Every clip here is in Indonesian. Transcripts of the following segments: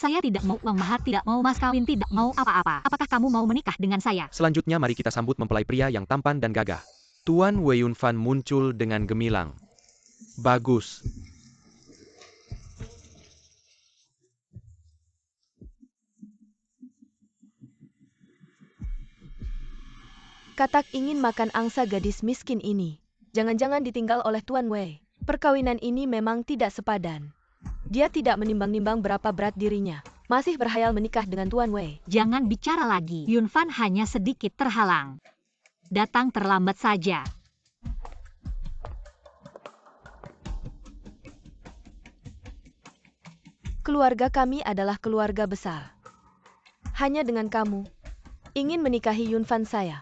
Saya tidak mau uang mahar, tidak mau mas kawin, tidak mau apa-apa. Apakah kamu mau menikah dengan saya? Selanjutnya mari kita sambut mempelai pria yang tampan dan gagah. Tuan Wei Yunfan muncul dengan gemilang. Bagus. Katak ingin makan angsa gadis miskin ini. Jangan-jangan ditinggal oleh Tuan Wei. Perkawinan ini memang tidak sepadan. Dia tidak menimbang-nimbang berapa berat dirinya. Masih berhayal menikah dengan Tuan Wei. Jangan bicara lagi. Yunfan hanya sedikit terhalang. Datang terlambat saja. Keluarga kami adalah keluarga besar. Hanya dengan kamu ingin menikahi Yunfan saya.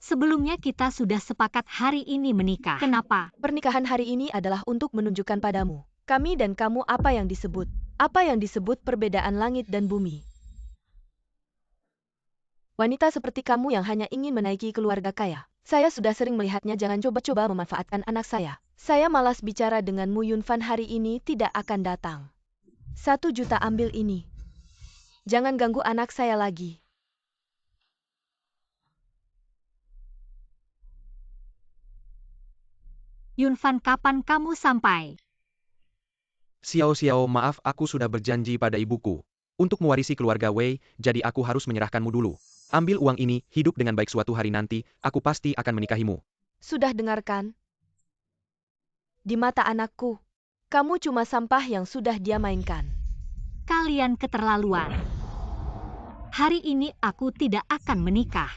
Sebelumnya kita sudah sepakat hari ini menikah. Kenapa? Pernikahan hari ini adalah untuk menunjukkan padamu, kami dan kamu apa yang disebut perbedaan langit dan bumi. Wanita seperti kamu yang hanya ingin menaiki keluarga kaya. Saya sudah sering melihatnya, jangan coba-coba memanfaatkan anak saya. Saya malas bicara denganmu. Yunfan hari ini tidak akan datang. 1 juta ambil ini. Jangan ganggu anak saya lagi. Yunfan, kapan kamu sampai? Xiao, maaf, aku sudah berjanji pada ibuku untuk mewarisi keluarga Wei, jadi aku harus menyerahkanmu dulu. Ambil uang ini, hidup dengan baik, suatu hari nanti, aku pasti akan menikahimu. Sudah dengarkan? Di mata anakku, kamu cuma sampah yang sudah dia mainkan. Kalian keterlaluan. Hari ini aku tidak akan menikah.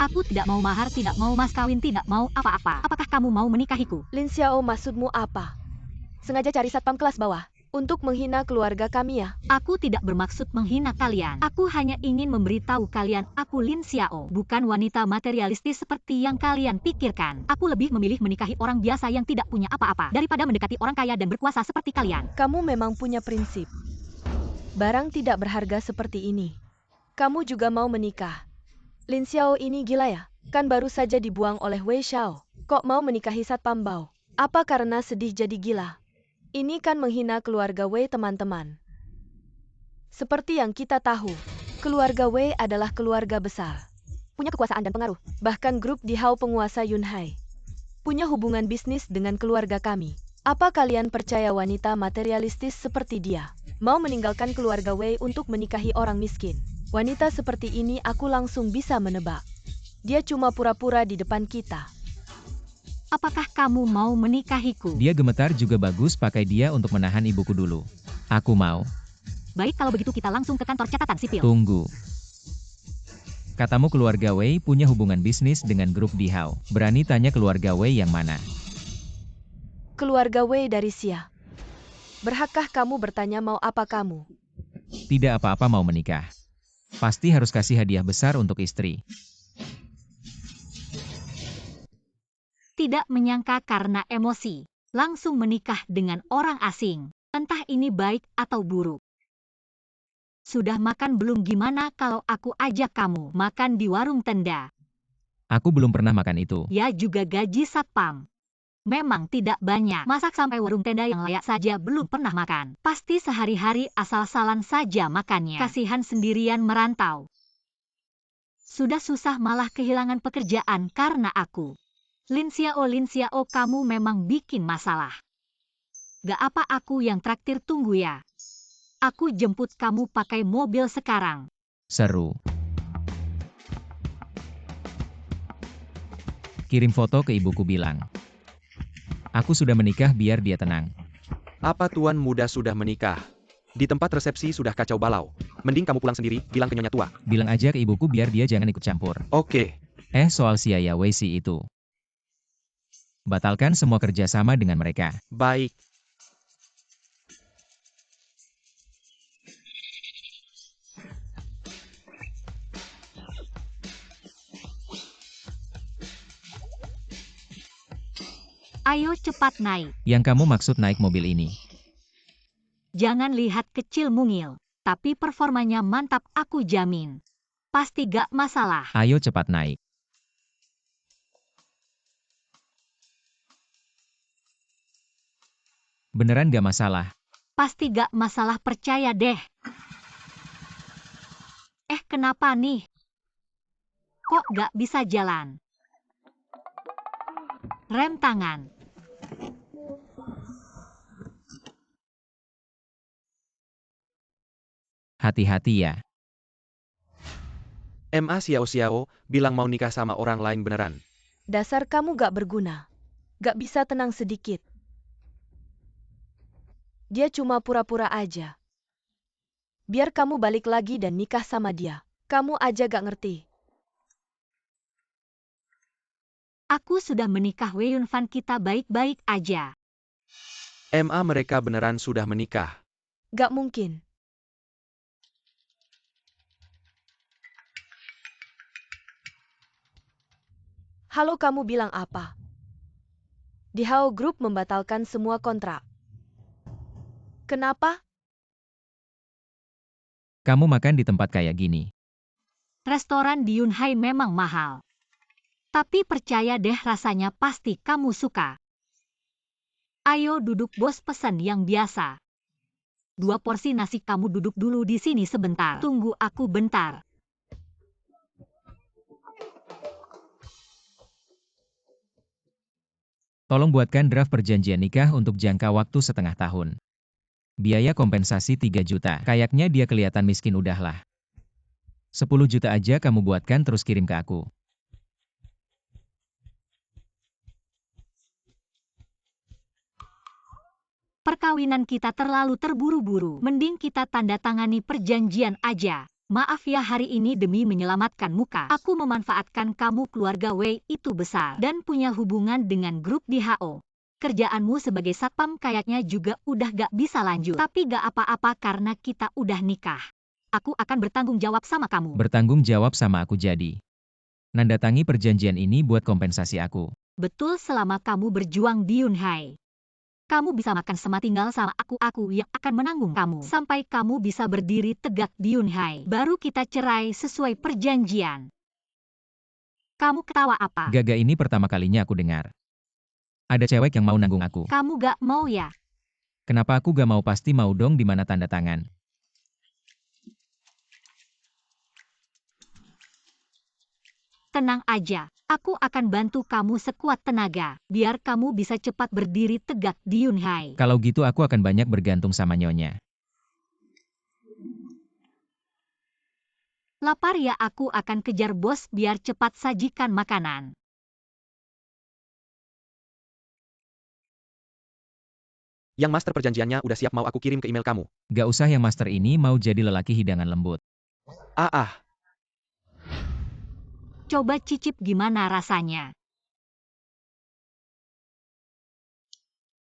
Aku tidak mau mahar, tidak mau mas kawin, tidak mau apa-apa. Apakah kamu mau menikahiku? Lin Xiao, maksudmu apa? Sengaja cari satpam kelas bawah untuk menghina keluarga kami ya? Aku tidak bermaksud menghina kalian. Aku hanya ingin memberitahu kalian, aku Lin Xiao, bukan wanita materialistis seperti yang kalian pikirkan. Aku lebih memilih menikahi orang biasa yang tidak punya apa-apa daripada mendekati orang kaya dan berkuasa seperti kalian. Kamu memang punya prinsip. Barang tidak berharga seperti ini, kamu juga mau menikah? Lin Xiao ini gila ya? Kan baru saja dibuang oleh Wei Xiao. Kok mau menikahi satpam Bao? Apa karena sedih jadi gila? Ini kan menghina keluarga Wei, teman-teman. Seperti yang kita tahu, keluarga Wei adalah keluarga besar. Punya kekuasaan dan pengaruh. Bahkan grup Dihao penguasa Yunhai punya hubungan bisnis dengan keluarga kami. Apa kalian percaya wanita materialistis seperti dia mau meninggalkan keluarga Wei untuk menikahi orang miskin? Wanita seperti ini aku langsung bisa menebak. Dia cuma pura-pura di depan kita. Apakah kamu mau menikahiku? Dia gemetar juga, bagus, pakai dia untuk menahan ibuku dulu. Aku mau. Baik, kalau begitu kita langsung ke kantor catatan sipil. Tunggu. Katamu keluarga Wei punya hubungan bisnis dengan grup Dihao. Berani tanya keluarga Wei yang mana? Keluarga Wei dari Xia. Berhakkah kamu bertanya mau apa kamu? Tidak apa-apa, mau menikah. Pasti harus kasih hadiah besar untuk istri. Tidak menyangka karena emosi, langsung menikah dengan orang asing. Entah ini baik atau buruk. Sudah makan belum? Gimana kalau aku ajak kamu makan di warung tenda? Aku belum pernah makan itu. Ya juga gaji satpam. Memang tidak banyak. Masak sampai warung tenda yang layak saja belum pernah makan. Pasti sehari-hari asal-asalan saja makannya. Kasihan sendirian merantau. Sudah susah malah kehilangan pekerjaan karena aku. Lin Xiao, kamu memang bikin masalah. Gak apa, aku yang traktir, tunggu ya. Aku jemput kamu pakai mobil sekarang. Seru. Kirim foto ke ibuku, bilang aku sudah menikah biar dia tenang. Apa tuan muda sudah menikah? Di tempat resepsi sudah kacau balau. Mending kamu pulang sendiri, bilang ke Nyonya tua. Bilang aja ke ibuku biar dia jangan ikut campur. Oke. Soal Xiaya Weisi itu. Batalkan semua kerjasama dengan mereka. Baik. Ayo cepat naik. Yang kamu maksud naik mobil ini? Jangan lihat kecil mungil, tapi performanya mantap, aku jamin. Pasti gak masalah. Ayo cepat naik. Beneran gak masalah. Pasti gak masalah, percaya deh. Kenapa nih? Kok gak bisa jalan? Rem tangan. Hati-hati ya. Ma Xiao Xiao bilang mau nikah sama orang lain beneran. Dasar kamu gak berguna. Gak bisa tenang sedikit. Dia cuma pura-pura aja. Biar kamu balik lagi dan nikah sama dia. Kamu aja gak ngerti. Aku sudah menikah, Wei Yunfan, kita baik-baik aja. Ma mereka beneran sudah menikah. Gak mungkin. Halo, kamu bilang apa? Di Hao Group membatalkan semua kontrak. Kenapa? Kamu makan di tempat kayak gini. Restoran di Yunhai memang mahal. Tapi percaya deh, rasanya pasti kamu suka. Ayo duduk, bos pesan yang biasa. 2 porsi nasi, kamu duduk dulu di sini sebentar. Tunggu aku bentar. Tolong buatkan draft perjanjian nikah untuk jangka waktu setengah tahun. Biaya kompensasi 3 juta. Kayaknya dia kelihatan miskin, udahlah. 10 juta aja kamu buatkan terus kirim ke aku. Perkawinan kita terlalu terburu-buru. Mending kita tanda tangani perjanjian aja. Maaf ya, hari ini demi menyelamatkan muka, aku memanfaatkan kamu. Keluarga Wei itu besar dan punya hubungan dengan grup di HO. Kerjaanmu sebagai satpam kayaknya juga udah gak bisa lanjut. Tapi gak apa-apa karena kita udah nikah. Aku akan bertanggung jawab sama kamu. Bertanggung jawab sama aku jadi. Nandatangi perjanjian ini buat kompensasi aku. Betul, selama kamu berjuang di Yunhai. Kamu bisa makan sematinggal sama aku yang akan menanggung kamu. Sampai kamu bisa berdiri tegak di Yunhai. Baru kita cerai sesuai perjanjian. Kamu ketawa apa? Gaga ini pertama kalinya aku dengar. Ada cewek yang mau nanggung aku. Kamu gak mau ya? Kenapa aku gak mau? Pasti mau dong, di mana tanda tangan. Tenang aja, aku akan bantu kamu sekuat tenaga, biar kamu bisa cepat berdiri tegak di Yunhai. Kalau gitu aku akan banyak bergantung sama nyonya. Lapar ya, aku akan kejar bos biar cepat sajikan makanan. Yang master perjanjiannya udah siap, mau aku kirim ke email kamu. Gak usah, yang master ini mau jadi lelaki hidangan lembut. Coba cicip gimana rasanya.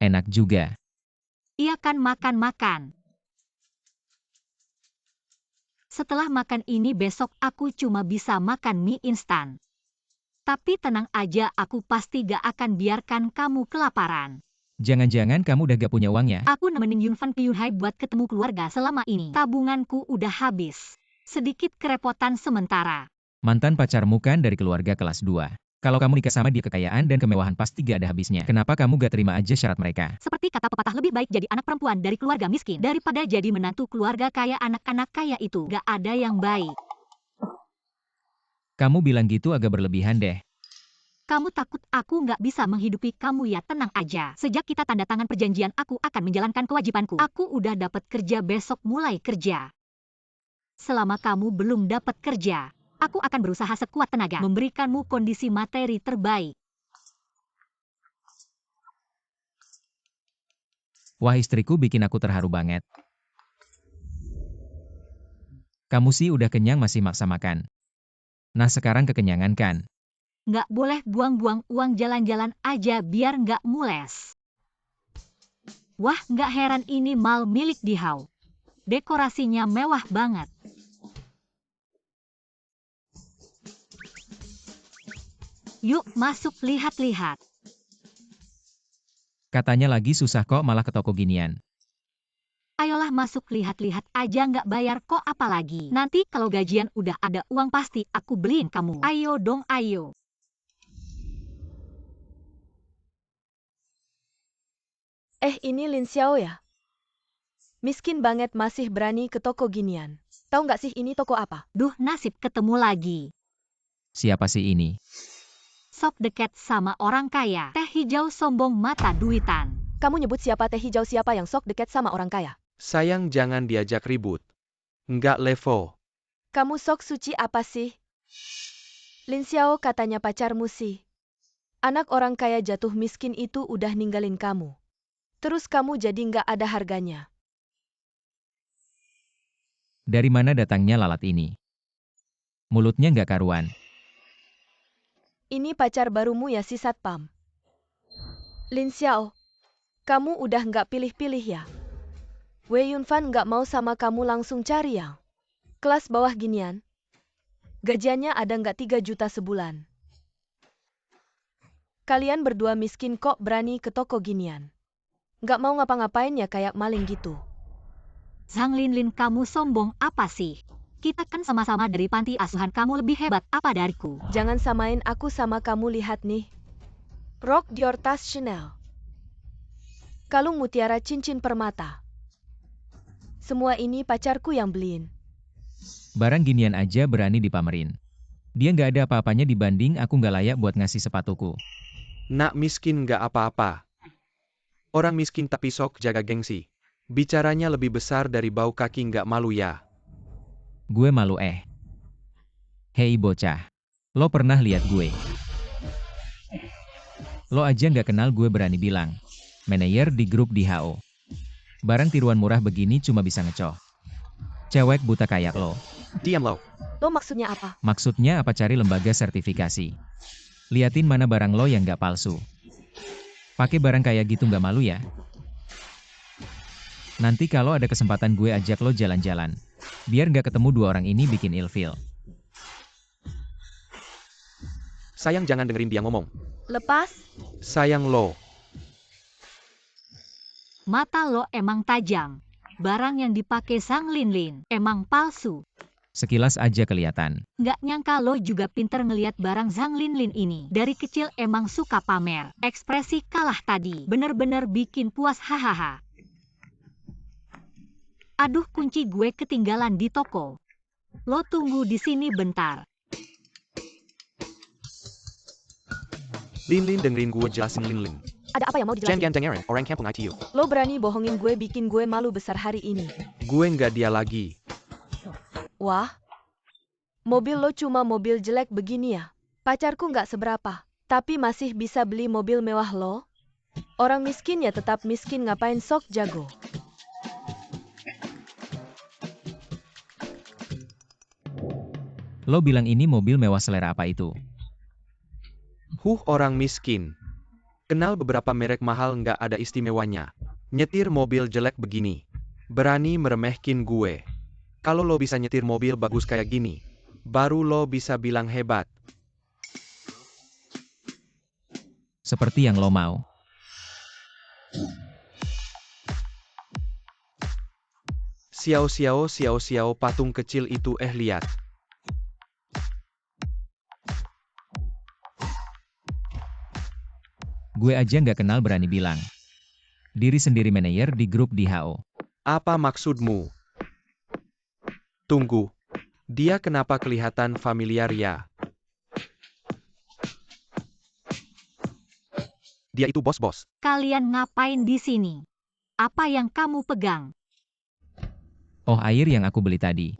Enak juga. Iya kan, makan-makan. Setelah makan ini besok aku cuma bisa makan mie instan. Tapi tenang aja, aku pasti gak akan biarkan kamu kelaparan. Jangan-jangan kamu udah gak punya uang ya? Aku nemenin Yunfan ke Yunhai buat ketemu keluarga selama ini. Tabunganku udah habis. Sedikit kerepotan sementara. Mantan pacarmu kan dari keluarga kelas 2. Kalau kamu nikah sama dia, kekayaan dan kemewahan pasti gak ada habisnya. Kenapa kamu gak terima aja syarat mereka? Seperti kata pepatah, lebih baik jadi anak perempuan dari keluarga miskin daripada jadi menantu keluarga kaya. Anak-anak kaya itu gak ada yang baik. Kamu bilang gitu agak berlebihan deh. Kamu takut aku nggak bisa menghidupi kamu ya? Tenang aja. Sejak kita tanda tangan perjanjian, aku akan menjalankan kewajibanku. Aku udah dapat kerja, besok mulai kerja. Selama kamu belum dapat kerja, aku akan berusaha sekuat tenaga memberikanmu kondisi materi terbaik. Wah, istriku bikin aku terharu banget. Kamu sih udah kenyang masih maksa makan. Nah, sekarang kekenyangan kan? Nggak boleh buang-buang uang, jalan-jalan aja biar nggak mules. Wah, nggak heran ini mall milik di Hao. Dekorasinya mewah banget. Yuk masuk, lihat-lihat. Katanya lagi susah kok malah ke toko ginian. Ayolah masuk, lihat-lihat aja, nggak bayar kok apalagi. Nanti kalau gajian udah ada uang pasti aku beliin kamu. Ayo dong, ayo. Ini Lin Xiao ya? Miskin banget masih berani ke toko ginian. Tahu nggak sih ini toko apa? Duh, nasib ketemu lagi. Siapa sih ini? Sok dekat sama orang kaya. Teh hijau sombong mata duitan. Kamu nyebut siapa teh hijau siapa yang sok dekat sama orang kaya? Sayang jangan diajak ribut. Nggak levo. Kamu sok suci apa sih? Lin Xiao katanya pacarmu sih. Anak orang kaya jatuh miskin itu udah ninggalin kamu. Terus kamu jadi nggak ada harganya. Dari mana datangnya lalat ini? Mulutnya nggak karuan. Ini pacar barumu ya si Satpam. Lin Xiao, kamu udah nggak pilih-pilih ya? Wei Yunfan nggak mau sama kamu langsung cari yang kelas bawah ginian. Gajiannya ada nggak 3 juta sebulan. Kalian berdua miskin kok berani ke toko ginian. Nggak mau ngapa-ngapain ya kayak maling gitu. Zhang Linlin, kamu sombong apa sih? Kita kan sama-sama dari panti asuhan, kamu lebih hebat apa dariku? Jangan samain aku sama kamu, lihat nih. Rok Dior, tas Chanel. Kalung mutiara, cincin permata. Semua ini pacarku yang beliin. Barang ginian aja berani dipamerin. Dia nggak ada apa-apanya dibanding aku nggak layak buat ngasih sepatuku. Nak miskin nggak apa-apa. Orang miskin tapi sok jaga gengsi. Bicaranya lebih besar dari bau kaki, nggak malu ya? Gue malu Hei bocah. Lo pernah lihat gue? Lo aja nggak kenal gue berani bilang. Manajer di grup di HO. Barang tiruan murah begini cuma bisa ngecoh. Cewek buta kayak lo. Diam lo. Lo maksudnya apa? Maksudnya apa, cari lembaga sertifikasi. Liatin mana barang lo yang nggak palsu. Pakai barang kayak gitu nggak malu ya? Nanti kalau ada kesempatan gue ajak lo jalan-jalan. Biar nggak ketemu dua orang ini bikin ilfil. Sayang jangan dengerin dia ngomong. Lepas? Sayang lo. Mata lo emang tajam. Barang yang dipakai Zhang Linlin emang palsu. Sekilas aja kelihatan. Nggak nyangka lo juga pinter ngeliat barang Zhang Linlin ini. Dari kecil emang suka pamer. Ekspresi kalah tadi bener-bener bikin puas, hahaha. Aduh, kunci gue ketinggalan di toko. Lo tunggu di sini bentar. Linlin, dengerin gue jelasin Linlin. Ada apa yang mau Jangan dijelasin? dengerin orang kampung ITU. Lo berani bohongin gue, bikin gue malu besar hari ini. Gue nggak dia lagi. Wah, mobil lo cuma mobil jelek begini ya? Pacarku nggak seberapa, tapi masih bisa beli mobil mewah lo? Orang miskin ya tetap miskin, ngapain sok jago? Lo bilang ini mobil mewah, selera apa itu? Orang miskin. Kenal beberapa merek mahal, nggak ada istimewanya. Nyetir mobil jelek begini. Berani meremehkin gue. Kalau lo bisa nyetir mobil bagus kayak gini, baru lo bisa bilang hebat. Seperti yang lo mau. Xiao, patung kecil itu lihat. Gue aja nggak kenal berani bilang. Diri sendiri manajer di grup di HO. Apa maksudmu? Tunggu. Dia kenapa kelihatan familiar ya? Dia itu bos-bos. Kalian ngapain di sini? Apa yang kamu pegang? Oh, air yang aku beli tadi.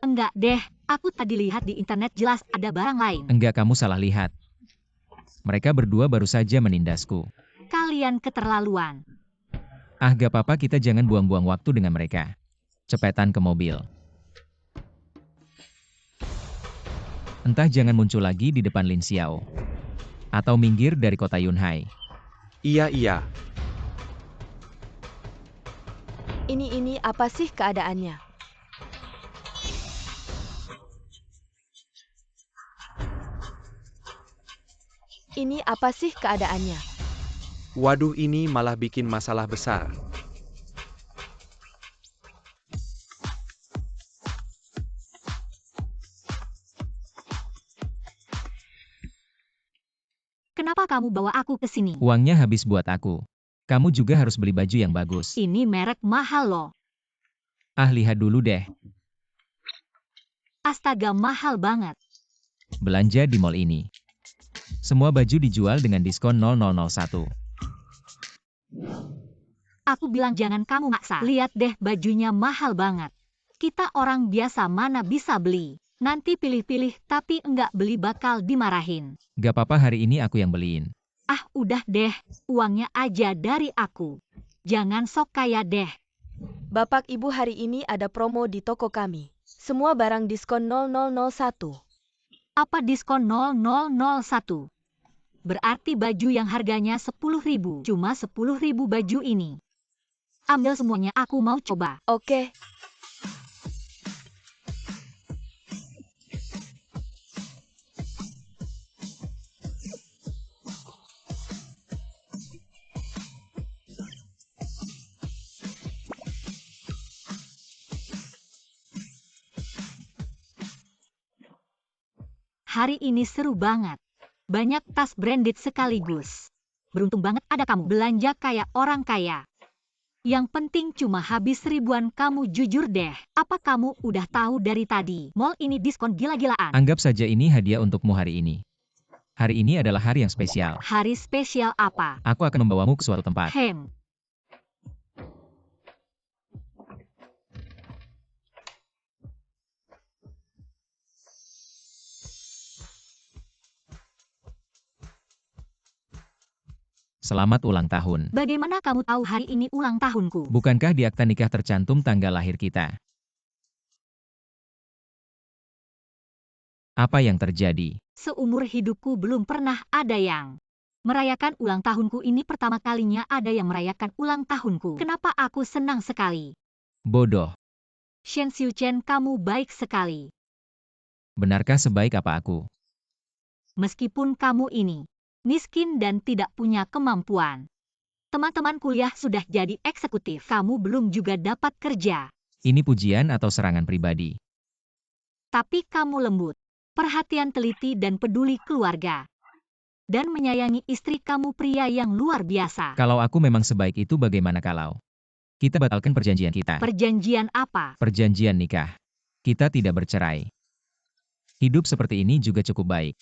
Enggak deh, aku tadi lihat di internet jelas ada barang lain. Enggak, kamu salah lihat. Mereka berdua baru saja menindasku. Kalian keterlaluan. Ah, gak apa-apa, kita jangan buang-buang waktu dengan mereka. Cepetan ke mobil. Entah jangan muncul lagi di depan Lin Xiao. Atau minggir dari kota Yunhai. Iya. Ini apa sih keadaannya? Ini apa sih keadaannya? Waduh, ini malah bikin masalah besar. Kenapa kamu bawa aku ke sini? Uangnya habis buat aku. Kamu juga harus beli baju yang bagus. Ini merek mahal loh. Ah, lihat dulu deh. Astaga, mahal banget. Belanja di mall ini. Semua baju dijual dengan diskon 0001. Aku bilang jangan kamu maksa. Lihat deh, bajunya mahal banget. Kita orang biasa mana bisa beli. Nanti pilih-pilih tapi enggak beli bakal dimarahin. Gak apa-apa, hari ini aku yang beliin. Ah, udah deh. Uangnya aja dari aku. Jangan sok kaya deh. Bapak Ibu, hari ini ada promo di toko kami. Semua barang diskon 0001. Apa diskon 0001? Berarti baju yang harganya 10.000. Cuma 10.000 baju ini. Ambil semuanya, aku mau coba. Oke. Hari ini seru banget. Banyak tas branded sekaligus. Beruntung banget ada kamu. Belanja kayak orang kaya. Yang penting cuma habis ribuan. Kamu jujur deh. Apa kamu udah tahu dari tadi? Mall ini diskon gila-gilaan. Anggap saja ini hadiah untukmu hari ini. Hari ini adalah hari yang spesial. Hari spesial apa? Aku akan membawamu ke suatu tempat. Selamat ulang tahun. Bagaimana kamu tahu hari ini ulang tahunku? Bukankah di akta nikah tercantum tanggal lahir kita? Apa yang terjadi? Seumur hidupku belum pernah ada yang merayakan ulang tahunku. Ini pertama kalinya ada yang merayakan ulang tahunku. Kenapa aku senang sekali? Bodoh. Shen Xiuchen, kamu baik sekali. Benarkah sebaik apa aku? Meskipun kamu ini miskin dan tidak punya kemampuan. Teman-teman kuliah sudah jadi eksekutif. Kamu belum juga dapat kerja. Ini pujian atau serangan pribadi? Tapi kamu lembut, perhatian, teliti dan peduli keluarga. Dan menyayangi istri kamu, pria yang luar biasa. Kalau aku memang sebaik itu, bagaimana kalau kita batalkan perjanjian kita? Perjanjian apa? Perjanjian nikah. Kita tidak bercerai. Hidup seperti ini juga cukup baik.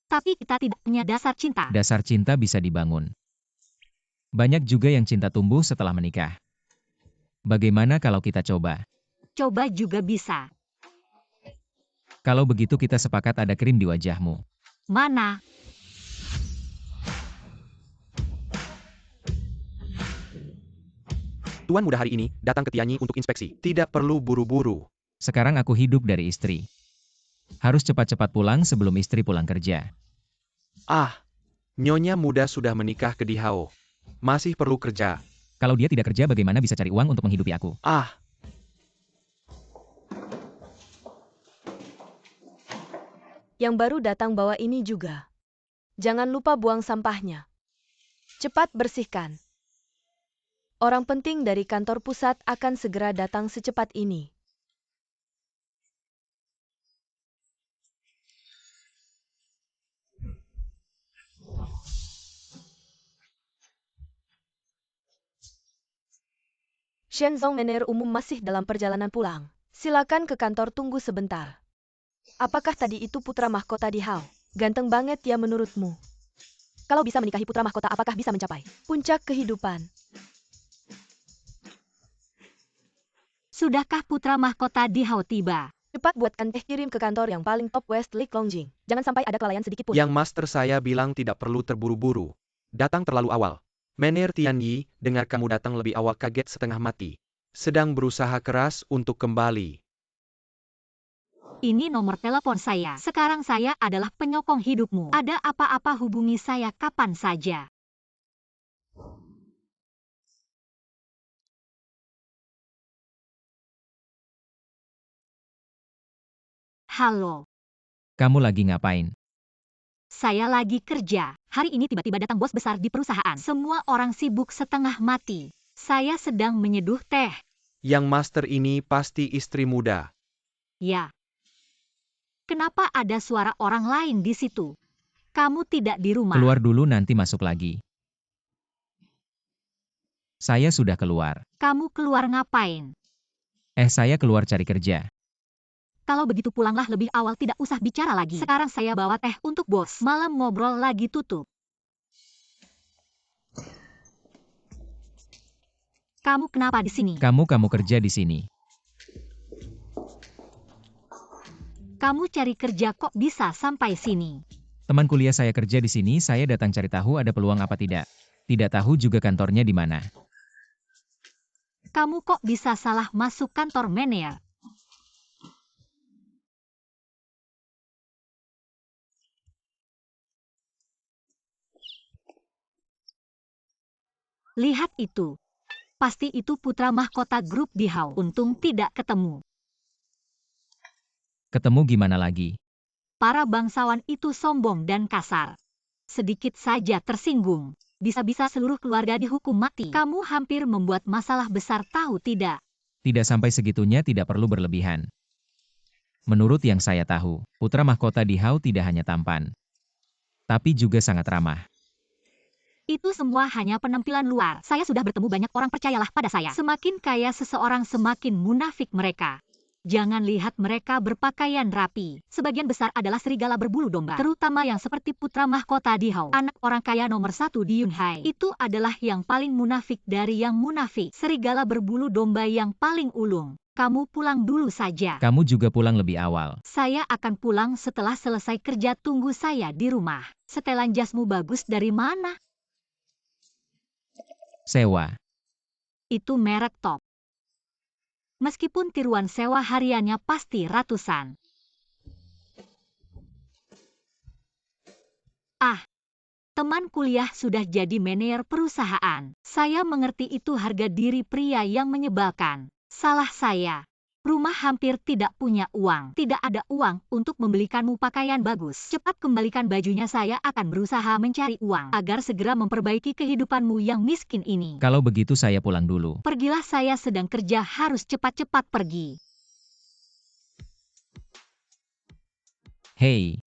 Tapi kita tidak punya dasar cinta. Dasar cinta bisa dibangun. Banyak juga yang cinta tumbuh setelah menikah. Bagaimana kalau kita coba? Coba juga bisa. Kalau begitu kita sepakat ada krim di wajahmu. Mana? Tuan muda hari ini datang ke Tianyi untuk inspeksi. Tidak perlu buru-buru. Sekarang aku hidup dari istri. Harus cepat-cepat pulang sebelum istri pulang kerja. Ah, nyonya muda sudah menikah ke Dihao. Masih perlu kerja. Kalau dia tidak kerja, bagaimana bisa cari uang untuk menghidupi aku? Ah, Yang baru datang bawa ini juga. Jangan lupa buang sampahnya. Cepat bersihkan. Orang penting dari kantor pusat akan segera datang secepat ini. Shenzong manajer umum masih dalam perjalanan pulang. Silakan ke kantor, tunggu sebentar. Apakah tadi itu putra mahkota Dihao? Ganteng banget ya menurutmu? Kalau bisa menikahi putra mahkota, apakah bisa mencapai puncak kehidupan? Sudahkah putra mahkota Dihao tiba? Cepat buatkan teh, kirim ke kantor yang paling top West Lake Longjing. Jangan sampai ada kelalaian sedikit pun. yang master saya bilang tidak perlu terburu-buru. Datang terlalu awal. Manajer Tianyi, dengar kamu datang lebih awal, kaget setengah mati. Sedang berusaha keras untuk kembali. Ini nomor telepon saya. Sekarang saya adalah penyokong hidupmu. Ada apa-apa hubungi saya kapan saja. Halo, Kamu lagi ngapain? saya lagi kerja. Hari ini tiba-tiba datang bos besar di perusahaan. Semua orang sibuk setengah mati. Saya sedang menyeduh teh. Yang master ini pasti istri muda. Ya. Kenapa ada suara orang lain di situ? Kamu tidak di rumah. Keluar dulu nanti masuk lagi. Saya sudah keluar. Kamu keluar ngapain? Saya keluar cari kerja. Kalau begitu pulanglah lebih awal, tidak usah bicara lagi. Sekarang saya bawa teh untuk bos. Malam ngobrol lagi tutup. Kamu kenapa di sini? Kamu kerja di sini. Kamu cari kerja kok bisa sampai sini? Teman kuliah saya kerja di sini, saya datang cari tahu ada peluang apa tidak. Tidak tahu juga kantornya di mana. Kamu kok bisa salah masuk kantor manajer? Lihat itu. Pasti itu putra mahkota grup Dihau. Untung tidak ketemu. Ketemu gimana lagi? Para bangsawan itu sombong dan kasar. Sedikit saja tersinggung. Bisa-bisa seluruh keluarga dihukum mati. Kamu hampir membuat masalah besar, tahu tidak? Tidak sampai segitunya, tidak perlu berlebihan. Menurut yang saya tahu, putra mahkota Dihau tidak hanya tampan, tapi juga sangat ramah. Itu semua hanya penampilan luar. Saya sudah bertemu banyak orang, percayalah pada saya. Semakin kaya seseorang, semakin munafik mereka. Jangan lihat mereka berpakaian rapi. Sebagian besar adalah serigala berbulu domba. Terutama yang seperti putra mahkota Dihau. Anak orang kaya nomor 1 di Yunhai. Itu adalah yang paling munafik dari yang munafik. Serigala berbulu domba yang paling ulung. Kamu pulang dulu saja. Kamu juga pulang lebih awal. Saya akan pulang setelah selesai kerja, tunggu saya di rumah. Setelan jasmu bagus dari mana? Sewa. Itu merek top. Meskipun tiruan sewa hariannya pasti ratusan. Teman kuliah sudah jadi manajer perusahaan. Saya mengerti itu harga diri pria yang menyebalkan. Salah saya. Rumah hampir tidak punya uang. Tidak ada uang untuk membelikanmu pakaian bagus. Cepat kembalikan bajunya, saya akan berusaha mencari uang agar segera memperbaiki kehidupanmu yang miskin ini. Kalau begitu saya pulang dulu. Pergilah, saya sedang kerja, harus cepat-cepat pergi. Hei,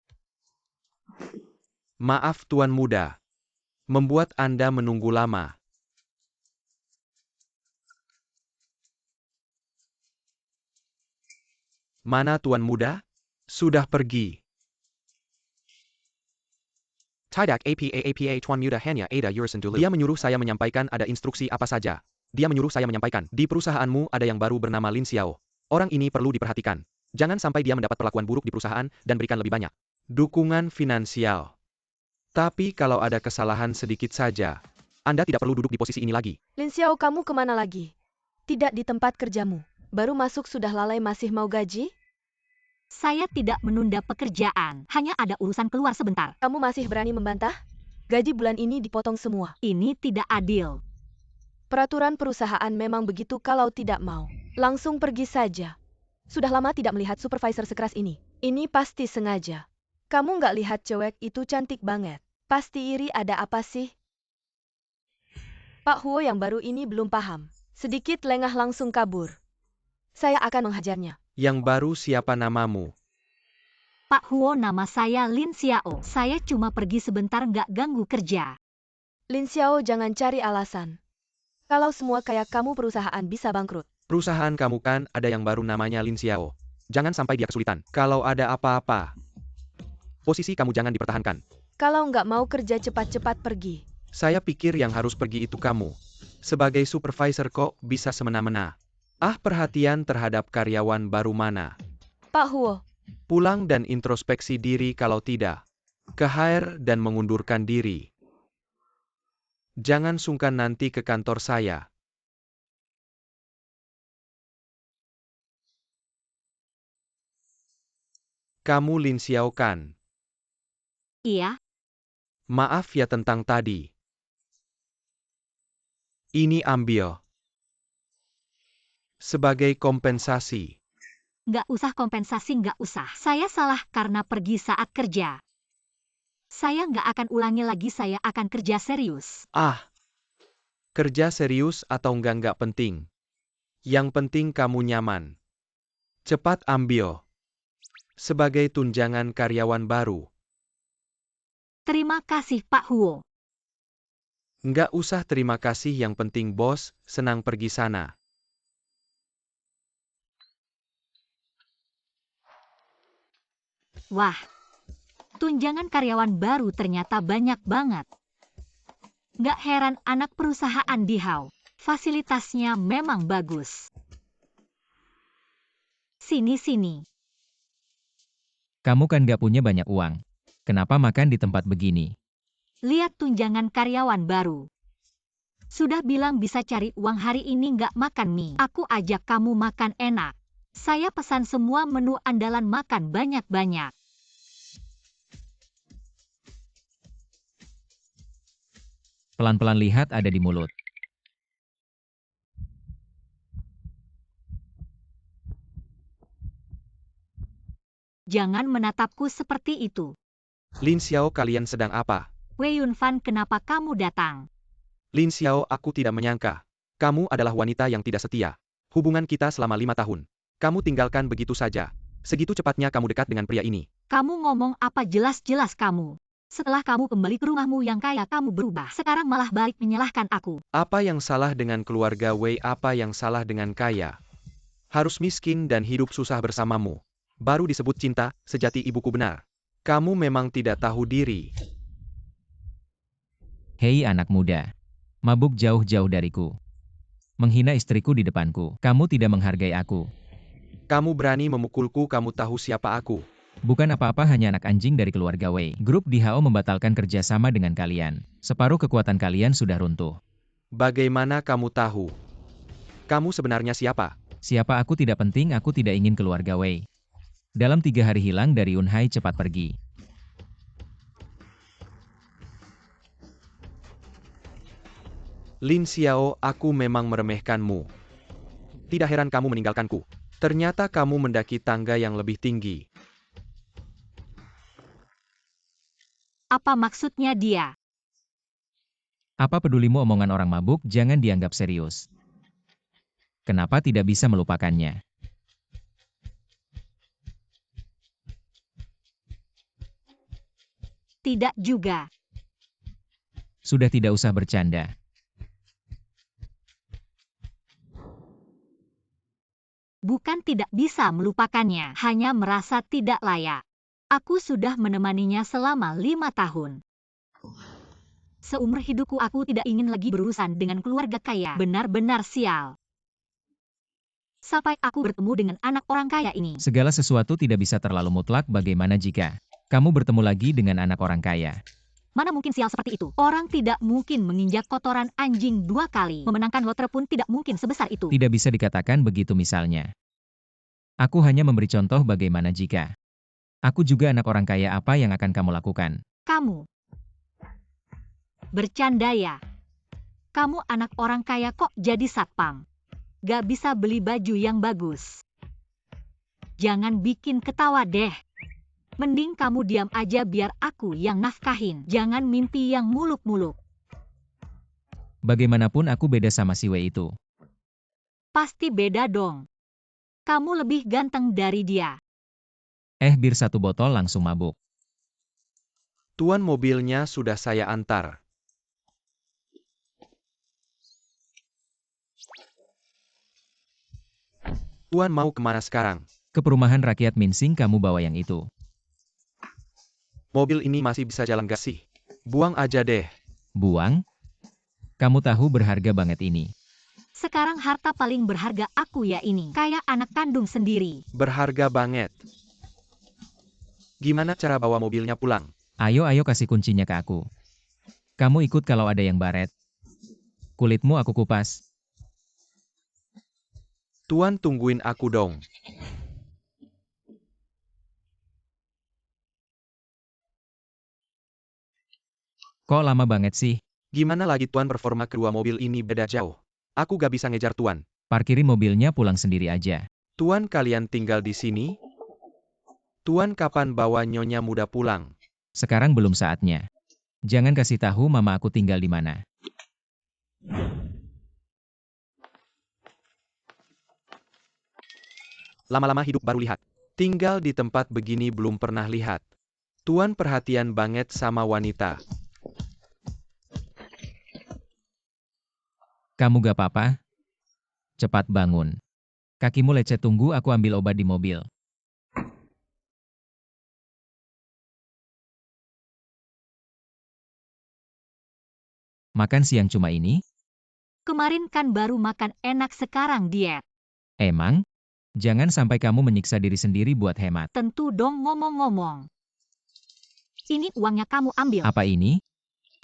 Maaf Tuan Muda. Membuat Anda menunggu lama. Mana Tuan Muda? Sudah pergi. Tidak apa Tuan Muda, hanya ada urusan dulu. Dia menyuruh saya menyampaikan ada instruksi apa saja. Dia menyuruh saya menyampaikan, di perusahaanmu ada yang baru bernama Lin Xiao. Orang ini perlu diperhatikan. Jangan sampai dia mendapat perlakuan buruk di perusahaan dan berikan lebih banyak dukungan finansial. Tapi kalau ada kesalahan sedikit saja, Anda tidak perlu duduk di posisi ini lagi. Lin Xiao, kamu kemana lagi? Tidak di tempat kerjamu. Baru masuk sudah lalai, masih mau gaji? Saya tidak menunda pekerjaan, hanya ada urusan keluar sebentar. Kamu masih berani membantah? Gaji bulan ini dipotong semua. Ini tidak adil. Peraturan perusahaan memang begitu, kalau tidak mau, langsung pergi saja. Sudah lama tidak melihat supervisor sekeras ini. Ini pasti sengaja. Kamu nggak lihat cewek itu cantik banget? Pasti iri, ada apa sih? Pak Huo yang baru ini belum paham. Sedikit lengah langsung kabur. Saya akan menghajarnya. Yang baru siapa namamu? Pak Huo, nama saya Lin Xiao. Saya cuma pergi sebentar, nggak ganggu kerja. Lin Xiao, jangan cari alasan. Kalau semua kayak kamu, perusahaan bisa bangkrut. Perusahaan kamu kan ada yang baru namanya Lin Xiao. Jangan sampai dia kesulitan. Kalau ada apa-apa, posisi kamu jangan dipertahankan. Kalau nggak mau kerja, cepat-cepat pergi. Saya pikir yang harus pergi itu kamu. Sebagai supervisor kok bisa semena-mena. Perhatian terhadap karyawan baru mana? Pak Huo, Pulang dan introspeksi diri, kalau tidak, ke-hire dan mengundurkan diri. Jangan sungkan nanti ke kantor saya. Kamu Lin Xiao kan? Iya, Maaf ya tentang tadi. Ini ambil. Sebagai kompensasi. nggak usah kompensasi, nggak usah. Saya salah karena pergi saat kerja. Saya nggak akan ulangi lagi, saya akan kerja serius. Kerja serius atau enggak penting. Yang penting kamu nyaman. Cepat ambil. Sebagai tunjangan karyawan baru. Terima kasih Pak Huo. Nggak usah terima kasih, yang penting bos senang pergi sana. Wah, tunjangan karyawan baru ternyata banyak banget. Nggak heran anak perusahaan di Hao. Fasilitasnya memang bagus. Sini-sini. Kamu kan gak punya banyak uang. Kenapa makan di tempat begini? Lihat tunjangan karyawan baru. Sudah bilang bisa cari uang hari ini nggak makan mie. Aku ajak kamu makan enak. Saya pesan semua menu andalan makan banyak-banyak. Pelan-pelan lihat ada di mulut. Jangan menatapku seperti itu. Lin Xiao, kalian sedang apa? Wei Yunfan, kenapa kamu datang? Lin Xiao, aku tidak menyangka. Kamu adalah wanita yang tidak setia. Hubungan kita selama 5 tahun. Kamu tinggalkan begitu saja. Segitu cepatnya kamu dekat dengan pria ini. Kamu ngomong apa jelas-jelas kamu? Setelah kamu kembali ke rumahmu yang kaya, kamu berubah. Sekarang malah balik menyalahkan aku. Apa yang salah dengan keluarga Wei? Apa yang salah dengan kaya? Harus miskin dan hidup susah bersamamu. Baru disebut cinta sejati, ibuku benar. Kamu memang tidak tahu diri. Hei anak muda. Mabuk jauh-jauh dariku. Menghina istriku di depanku. Kamu tidak menghargai aku. Kamu berani memukulku, kamu tahu siapa aku. Bukan apa-apa, hanya anak anjing dari keluarga Wei. Grup di HO membatalkan kerjasama dengan kalian. Separuh kekuatan kalian sudah runtuh. Bagaimana kamu tahu? Kamu sebenarnya siapa? Siapa aku tidak penting, aku tidak ingin keluarga Wei. Dalam 3 hari hilang dari Yunhai, cepat pergi. Lin Xiao, aku memang meremehkanmu. Tidak heran kamu meninggalkanku. Ternyata kamu mendaki tangga yang lebih tinggi. Apa maksudnya dia? Apa pedulimu omongan orang mabuk, jangan dianggap serius. Kenapa tidak bisa melupakannya? Tidak juga. Sudah, tidak usah bercanda. Bukan tidak bisa melupakannya, hanya merasa tidak layak. Aku sudah menemaninya selama 5 tahun. Seumur hidupku aku tidak ingin lagi berurusan dengan keluarga kaya. Benar-benar sial. Sampai aku bertemu dengan anak orang kaya ini. Segala sesuatu tidak bisa terlalu mutlak. Bagaimana jika kamu bertemu lagi dengan anak orang kaya? Mana mungkin sial seperti itu? Orang tidak mungkin menginjak kotoran anjing 2 kali. Memenangkan lotre pun tidak mungkin sebesar itu. Tidak bisa dikatakan begitu misalnya. Aku hanya memberi contoh bagaimana jika aku juga anak orang kaya, apa yang akan kamu lakukan? Kamu bercanda ya? Kamu anak orang kaya kok jadi satpam? Gak bisa beli baju yang bagus. Jangan bikin ketawa deh. Mending kamu diam aja biar aku yang nafkahin. Jangan mimpi yang muluk-muluk. Bagaimanapun aku beda sama si Wei itu. Pasti beda dong. Kamu lebih ganteng dari dia. Bir 1 botol langsung mabuk. Tuan, mobilnya sudah saya antar. Tuan mau kemana sekarang? Ke perumahan rakyat Minsing, kamu bawa yang itu. Mobil ini masih bisa jalan gak sih? Buang aja deh. Buang? Kamu tahu berharga banget ini. Sekarang harta paling berharga aku ya ini. Kayak anak kandung sendiri. Berharga banget. Gimana cara bawa mobilnya pulang? Ayo kasih kuncinya ke aku. Kamu ikut kalau ada yang baret. Kulitmu aku kupas. Tuan, tungguin aku dong. Kok lama banget sih? Gimana lagi Tuan, performa kedua mobil ini beda jauh. Aku gak bisa ngejar Tuan. Parkirin mobilnya, pulang sendiri aja. Tuan, kalian tinggal di sini? Tuan, kapan bawa nyonya muda pulang? Sekarang belum saatnya. Jangan kasih tahu mama aku tinggal di mana. Lama-lama hidup baru lihat. Tinggal di tempat begini belum pernah lihat. Tuan perhatian banget sama wanita. Kamu gak apa-apa? Cepat bangun. Kakimu lecet, tunggu aku ambil obat di mobil. Makan siang cuma ini? Kemarin kan baru makan enak, sekarang diet. Emang? Jangan sampai kamu menyiksa diri sendiri buat hemat. Tentu dong, ngomong-ngomong. Ini uangnya kamu ambil. Apa ini?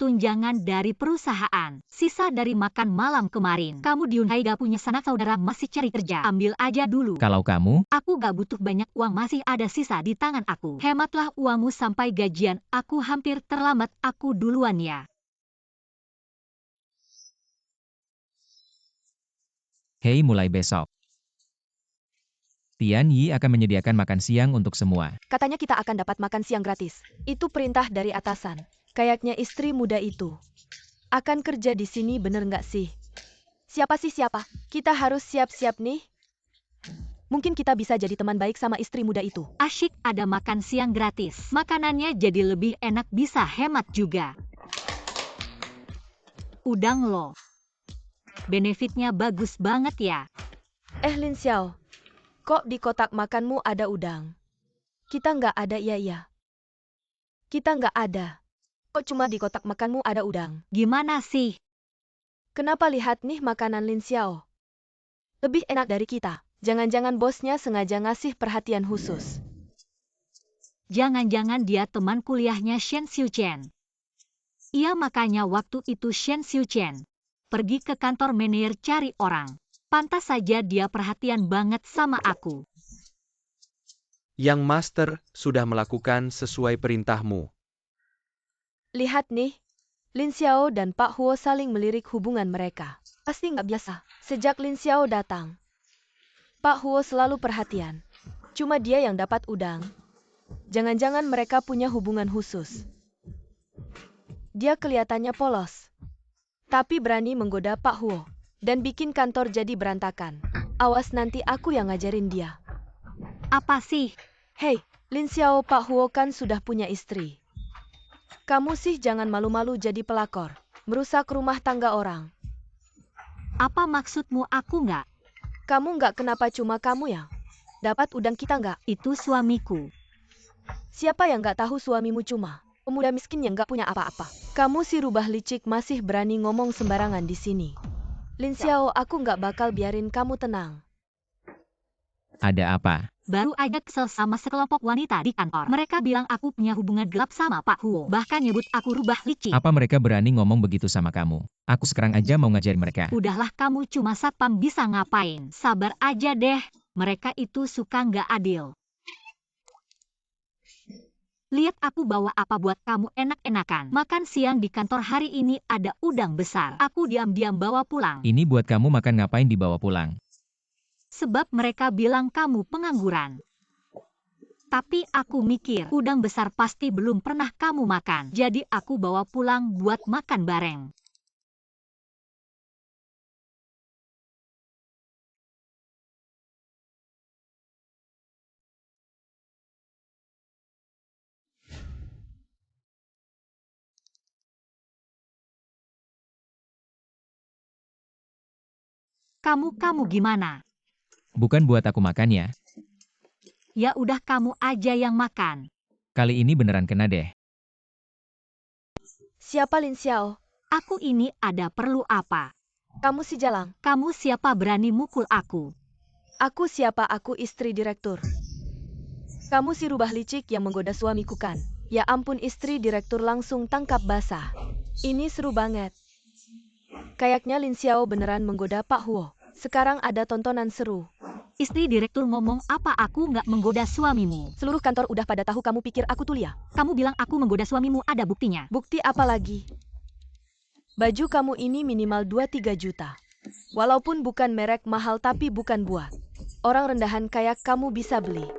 Tunjangan dari perusahaan. Sisa dari makan malam kemarin. Kamu di Hyundai gak punya sanak saudara, masih cari kerja. Ambil aja dulu. Kalau kamu, Aku gak butuh banyak uang, masih ada sisa di tangan aku. Hematlah uangmu sampai gajian. Aku hampir terlambat, aku duluan ya. hei, mulai besok. Tian Yi akan menyediakan makan siang untuk semua. Katanya kita akan dapat makan siang gratis. Itu perintah dari atasan. Kayaknya istri muda itu akan kerja di sini, bener nggak sih? Siapa sih siapa? Kita harus siap-siap nih. Mungkin kita bisa jadi teman baik sama istri muda itu. Asyik, ada makan siang gratis. Makanannya jadi lebih enak, bisa hemat juga. Udang loh. Benefitnya bagus banget ya. Lin Xiao, kok di kotak makanmu ada udang? Kita nggak ada, iya. Kita nggak ada. Kok cuma di kotak makanmu ada udang? Gimana sih? Kenapa lihat nih makanan Lin Xiao? Lebih enak dari kita. Jangan-jangan bosnya sengaja ngasih perhatian khusus. Jangan-jangan dia teman kuliahnya Shen Xiuchen. Iya, makanya waktu itu Shen Xiuchen pergi ke kantor manajer cari orang. Pantas saja dia perhatian banget sama aku. Yang master sudah melakukan sesuai perintahmu. Lihat nih, Lin Xiao dan Pak Huo saling melirik, hubungan mereka pasti nggak biasa. Sejak Lin Xiao datang, Pak Huo selalu perhatian. Cuma dia yang dapat udang. Jangan-jangan mereka punya hubungan khusus. Dia kelihatannya polos, tapi berani menggoda Pak Huo dan bikin kantor jadi berantakan. Awas, nanti aku yang ngajarin dia. Apa sih? Hei, Lin Xiao, Pak Huo kan sudah punya istri. Kamu sih jangan malu-malu jadi pelakor, merusak rumah tangga orang. Apa maksudmu? Aku nggak. Kamu nggak kenapa, cuma kamu yang dapat udang, kita nggak. Itu suamiku. Siapa yang nggak tahu suamimu cuma pemuda miskin yang nggak punya apa-apa? Kamu si rubah licik masih berani ngomong sembarangan di sini. Lin Xiao, aku nggak bakal biarin kamu tenang. Ada apa? Baru aja kesel sama sekelompok wanita di kantor. Mereka bilang aku punya hubungan gelap sama Pak Huo. Bahkan nyebut aku rubah licik. Apa mereka berani ngomong begitu sama kamu? Aku sekarang aja mau ngajarin mereka. Udahlah, kamu cuma satpam, bisa ngapain? Sabar aja deh. Mereka itu suka nggak adil. Lihat aku bawa apa buat kamu enak-enakan. Makan siang di kantor hari ini ada udang besar. Aku diam-diam bawa pulang. Ini buat kamu makan, ngapain dibawa pulang? Sebab mereka bilang kamu pengangguran. Tapi aku mikir udang besar pasti belum pernah kamu makan. Jadi aku bawa pulang buat makan bareng. Kamu gimana? Bukan buat aku makan ya. Ya udah, kamu aja yang makan. Kali ini beneran kena deh. Siapa Lin Xiao? Aku ini ada perlu apa? Kamu si Jalang. Kamu siapa berani mukul aku? Aku siapa? Aku istri direktur. Kamu si rubah licik yang menggoda suamiku kan? Ya ampun, istri direktur langsung tangkap basah. Ini seru banget. Kayaknya Lin Xiao beneran menggoda Pak Huo. Sekarang ada tontonan seru. Istri direktur ngomong apa aku nggak menggoda suamimu? Seluruh kantor udah pada tahu, kamu pikir aku tulia? Kamu bilang aku menggoda suamimu, ada buktinya? Bukti apa lagi? Baju kamu ini minimal 2-3 juta. Walaupun bukan merek mahal, tapi bukan buat orang rendahan kayak kamu bisa beli.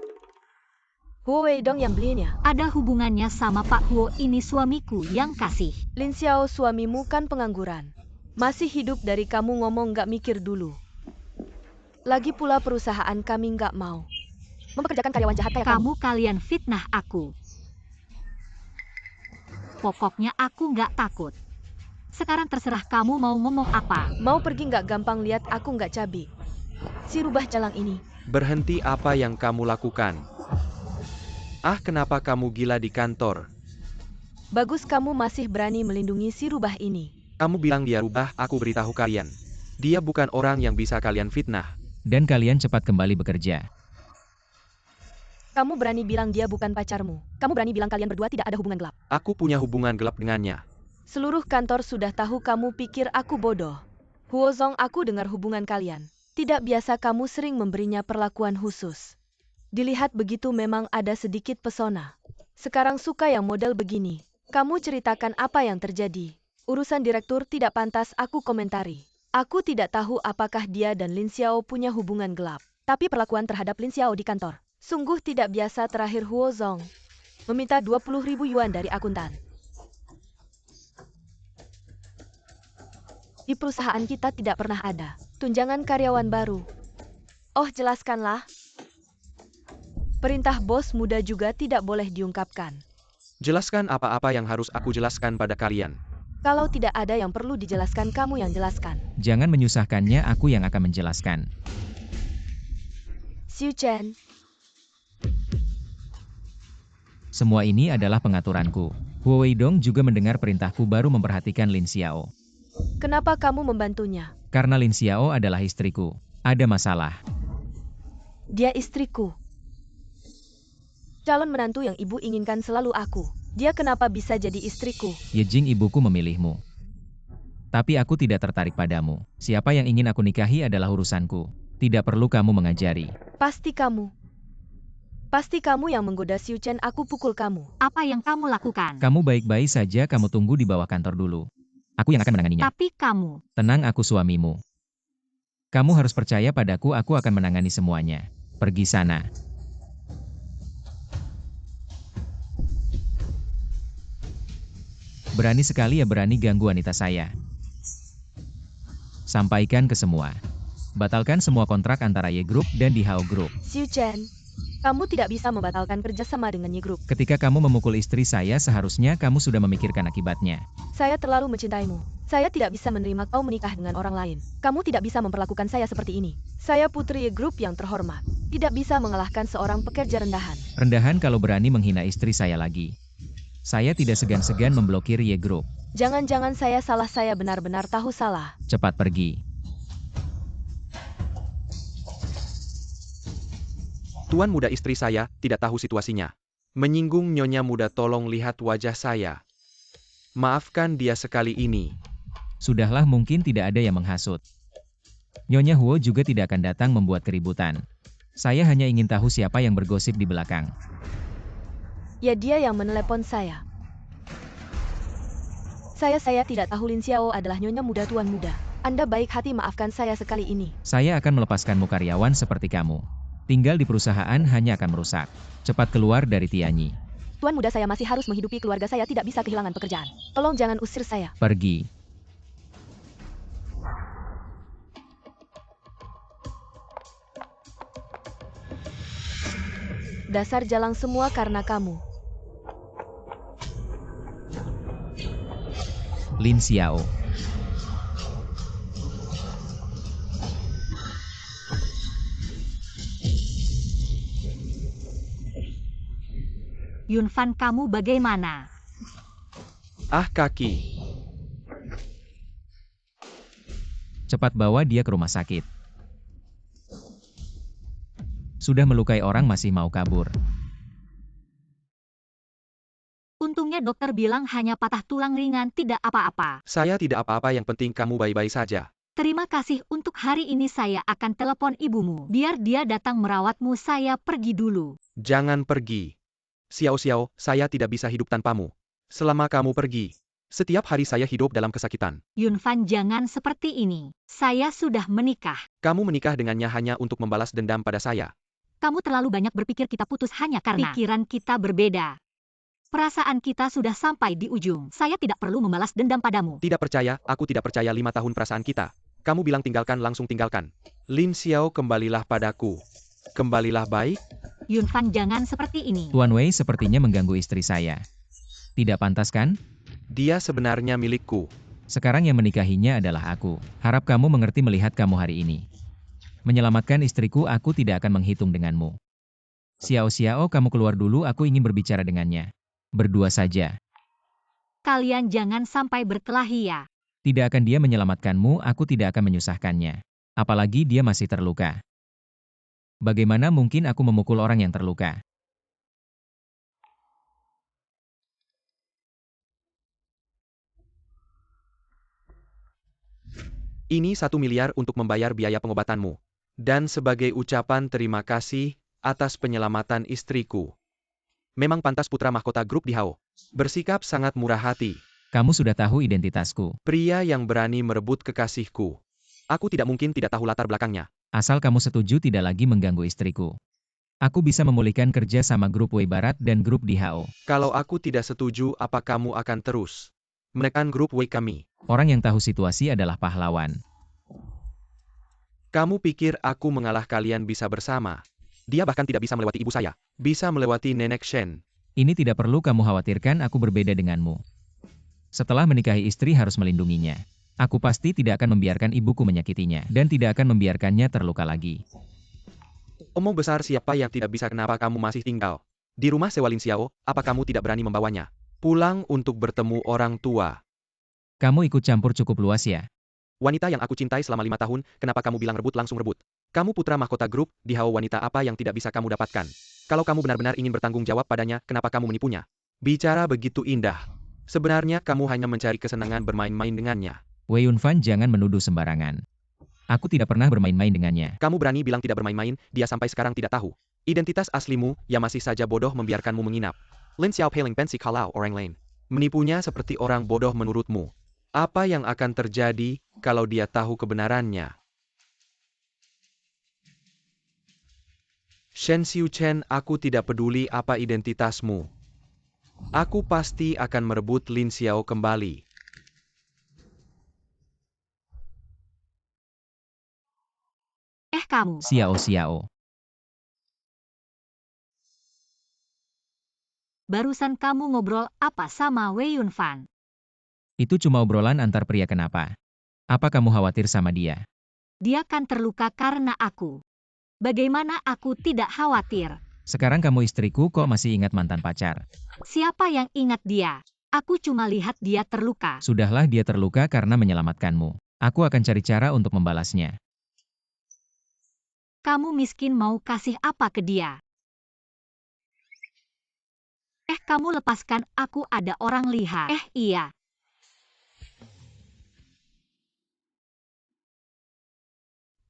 Huo Wei dong yang belinya. Ada hubungannya sama Pak Huo, ini suamiku yang kasih. Lin Xiao, suamimu kan pengangguran. Masih hidup dari kamu ngomong nggak mikir dulu. Lagi pula perusahaan kami nggak mau mempekerjakan karyawan jahat kayak kamu. Kalian fitnah aku. Pokoknya aku nggak takut. Sekarang terserah kamu mau ngomong apa. Mau pergi nggak gampang, lihat aku nggak cabi. Si rubah jalang ini. Berhenti apa yang kamu lakukan. Ah, kenapa kamu gila di kantor? Bagus kamu masih berani melindungi si rubah ini. Kamu bilang dia rubah, aku beritahu kalian. Dia bukan orang yang bisa kalian fitnah. Dan kalian cepat kembali bekerja. Kamu berani bilang dia bukan pacarmu. Kamu berani bilang kalian berdua tidak ada hubungan gelap. Aku punya hubungan gelap dengannya. Seluruh kantor sudah tahu, kamu pikir aku bodoh. Huozong, aku dengar hubungan kalian. Tidak biasa, kamu sering memberinya perlakuan khusus. Dilihat begitu memang ada sedikit pesona. Sekarang suka yang model begini. Kamu ceritakan apa yang terjadi. Urusan direktur tidak pantas aku komentari. Aku tidak tahu apakah dia dan Lin Xiao punya hubungan gelap. Tapi perlakuan terhadap Lin Xiao di kantor sungguh tidak biasa. Terakhir Huozong meminta 20.000 yuan dari akuntan. Di perusahaan kita tidak pernah ada tunjangan karyawan baru. Oh, jelaskanlah. Perintah bos muda juga tidak boleh diungkapkan. Jelaskan apa-apa yang harus aku jelaskan pada kalian. Kalau tidak ada yang perlu dijelaskan, kamu yang jelaskan. Jangan menyusahkannya, aku yang akan menjelaskan. Xiu Chen, Semua ini adalah pengaturanku. Huo Weidong juga mendengar perintahku baru memperhatikan Lin Xiao. kenapa kamu membantunya? Karena Lin Xiao adalah istriku. Ada masalah. Dia istriku. Calon menantu yang ibu inginkan selalu aku. Dia kenapa bisa jadi istriku? Yejing, ibuku memilihmu. Tapi aku tidak tertarik padamu. Siapa yang ingin aku nikahi adalah urusanku. Tidak perlu kamu mengajari. Pasti kamu. Pasti kamu yang menggoda Xiu Chen, aku pukul kamu. Apa yang kamu lakukan? Kamu baik-baik saja, kamu tunggu di bawah kantor dulu. Aku yang akan menanganinya. Tapi kamu, Tenang, aku suamimu. Kamu harus percaya padaku, aku akan menangani semuanya. Pergi sana. Berani sekali ya, berani ganggu wanita saya. Sampaikan ke semua. Batalkan semua kontrak antara Y Group dan Dihao Group. Xiu Chen, kamu tidak bisa membatalkan kerjasama dengan Y Group. Ketika kamu memukul istri saya, seharusnya kamu sudah memikirkan akibatnya. Saya terlalu mencintaimu. Saya tidak bisa menerima kau menikah dengan orang lain. Kamu tidak bisa memperlakukan saya seperti ini. Saya putri Y Group yang terhormat. Tidak bisa mengalahkan seorang pekerja rendahan. Rendahan kalau berani menghina istri saya lagi. Saya tidak segan-segan memblokir Y Group. Jangan-jangan saya salah, saya benar-benar tahu salah. Cepat pergi. Tuan muda, istri saya tidak tahu situasinya. Menyinggung nyonya muda, tolong lihat wajah saya. Maafkan dia sekali ini. Sudahlah, mungkin tidak ada yang menghasut. Nyonya Huo juga tidak akan datang membuat keributan. Saya hanya ingin tahu siapa yang bergosip di belakang. Ya, dia yang menelepon saya. Saya tidak tahu Lin Xiao adalah nyonya muda, tuan muda. Anda baik hati, maafkan saya sekali ini. Saya akan melepaskanmu, karyawan seperti kamu. Tinggal di perusahaan hanya akan merusak. Cepat keluar dari Tianyi. Tuan muda, saya masih harus menghidupi keluarga, saya tidak bisa kehilangan pekerjaan. Tolong jangan usir saya. Pergi. Dasar jalang semua karena kamu. Lin Xiao. Yunfan, kamu bagaimana? Ah, kaki. Cepat bawa dia ke rumah sakit. Sudah melukai orang masih mau kabur. Untungnya dokter bilang hanya patah tulang ringan, tidak apa-apa. Saya tidak apa-apa, yang penting kamu baik-baik saja. Terima kasih, untuk hari ini saya akan telepon ibumu. Biar dia datang merawatmu, saya pergi dulu. Jangan pergi. Xiao-Xiao, saya tidak bisa hidup tanpamu. Selama kamu pergi, setiap hari saya hidup dalam kesakitan. Yunfan, jangan seperti ini. Saya sudah menikah. Kamu menikah dengannya hanya untuk membalas dendam pada saya. Kamu terlalu banyak berpikir kita putus hanya karena pikiran kita berbeda. Perasaan kita sudah sampai di ujung. Saya tidak perlu membalas dendam padamu. Tidak percaya, aku tidak percaya 5 tahun perasaan kita. Kamu bilang tinggalkan, langsung tinggalkan. Lin Xiao, kembalilah padaku. Kembalilah, baik? Yunfan, jangan seperti ini. Tuan Wei sepertinya mengganggu istri saya. Tidak pantas kan? Dia sebenarnya milikku. Sekarang yang menikahinya adalah aku. Harap kamu mengerti melihat kamu hari ini. Menyelamatkan istriku, aku tidak akan menghitung denganmu. Xiao, kamu keluar dulu, aku ingin berbicara dengannya. Berdua saja. Kalian jangan sampai berkelahi ya. Tidak akan dia menyelamatkanmu, aku tidak akan menyusahkannya. Apalagi dia masih terluka. Bagaimana mungkin aku memukul orang yang terluka? Ini 1 miliar untuk membayar biaya pengobatanmu. Dan sebagai ucapan terima kasih atas penyelamatan istriku. Memang pantas putra mahkota grup Dihao. Bersikap sangat murah hati. Kamu sudah tahu identitasku. Pria yang berani merebut kekasihku. Aku tidak mungkin tidak tahu latar belakangnya. Asal kamu setuju tidak lagi mengganggu istriku. Aku bisa memulihkan kerja sama grup Wei Barat dan grup Dihao. Kalau aku tidak setuju, apa kamu akan terus menekan grup Wei kami? Orang yang tahu situasi adalah pahlawan. Kamu pikir aku mengalah kalian bisa bersama? Dia bahkan tidak bisa melewati ibu saya. Bisa melewati nenek Shen. Ini tidak perlu kamu khawatirkan, aku berbeda denganmu. Setelah menikahi istri harus melindunginya. Aku pasti tidak akan membiarkan ibuku menyakitinya. Dan tidak akan membiarkannya terluka lagi. Omong besar siapa yang tidak bisa, kenapa kamu masih tinggal di rumah sewa Lin Xiao? Apa kamu tidak berani membawanya pulang untuk bertemu orang tua? Kamu ikut campur cukup luas ya? Wanita yang aku cintai selama 5 tahun, kenapa kamu bilang rebut langsung rebut? Kamu putra mahkota grup Dihao, wanita apa yang tidak bisa kamu dapatkan? Kalau kamu benar-benar ingin bertanggung jawab padanya, kenapa kamu menipunya? Bicara begitu indah. Sebenarnya kamu hanya mencari kesenangan bermain-main dengannya. Wei Yunfan, jangan menuduh sembarangan. Aku tidak pernah bermain-main dengannya. Kamu berani bilang tidak bermain-main, dia sampai sekarang tidak tahu identitas aslimu, ya masih saja bodoh membiarkanmu menginap. Lin Xiao paling pensi kalau orang lain menipunya seperti orang bodoh menurutmu. Apa yang akan terjadi kalau dia tahu kebenarannya? Shen Xiuchen, aku tidak peduli apa identitasmu. Aku pasti akan merebut Lin Xiao kembali. Kamu. Xiao. Barusan kamu ngobrol apa sama Wei Yunfan? Itu cuma obrolan antar pria, kenapa? Apa kamu khawatir sama dia? Dia kan terluka karena aku. Bagaimana aku tidak khawatir? Sekarang kamu istriku kok masih ingat mantan pacar? Siapa yang ingat dia? Aku cuma lihat dia terluka. Sudahlah, dia terluka karena menyelamatkanmu. Aku akan cari cara untuk membalasnya. Kamu miskin mau kasih apa ke dia? Kamu lepaskan aku, ada orang lihat. Iya.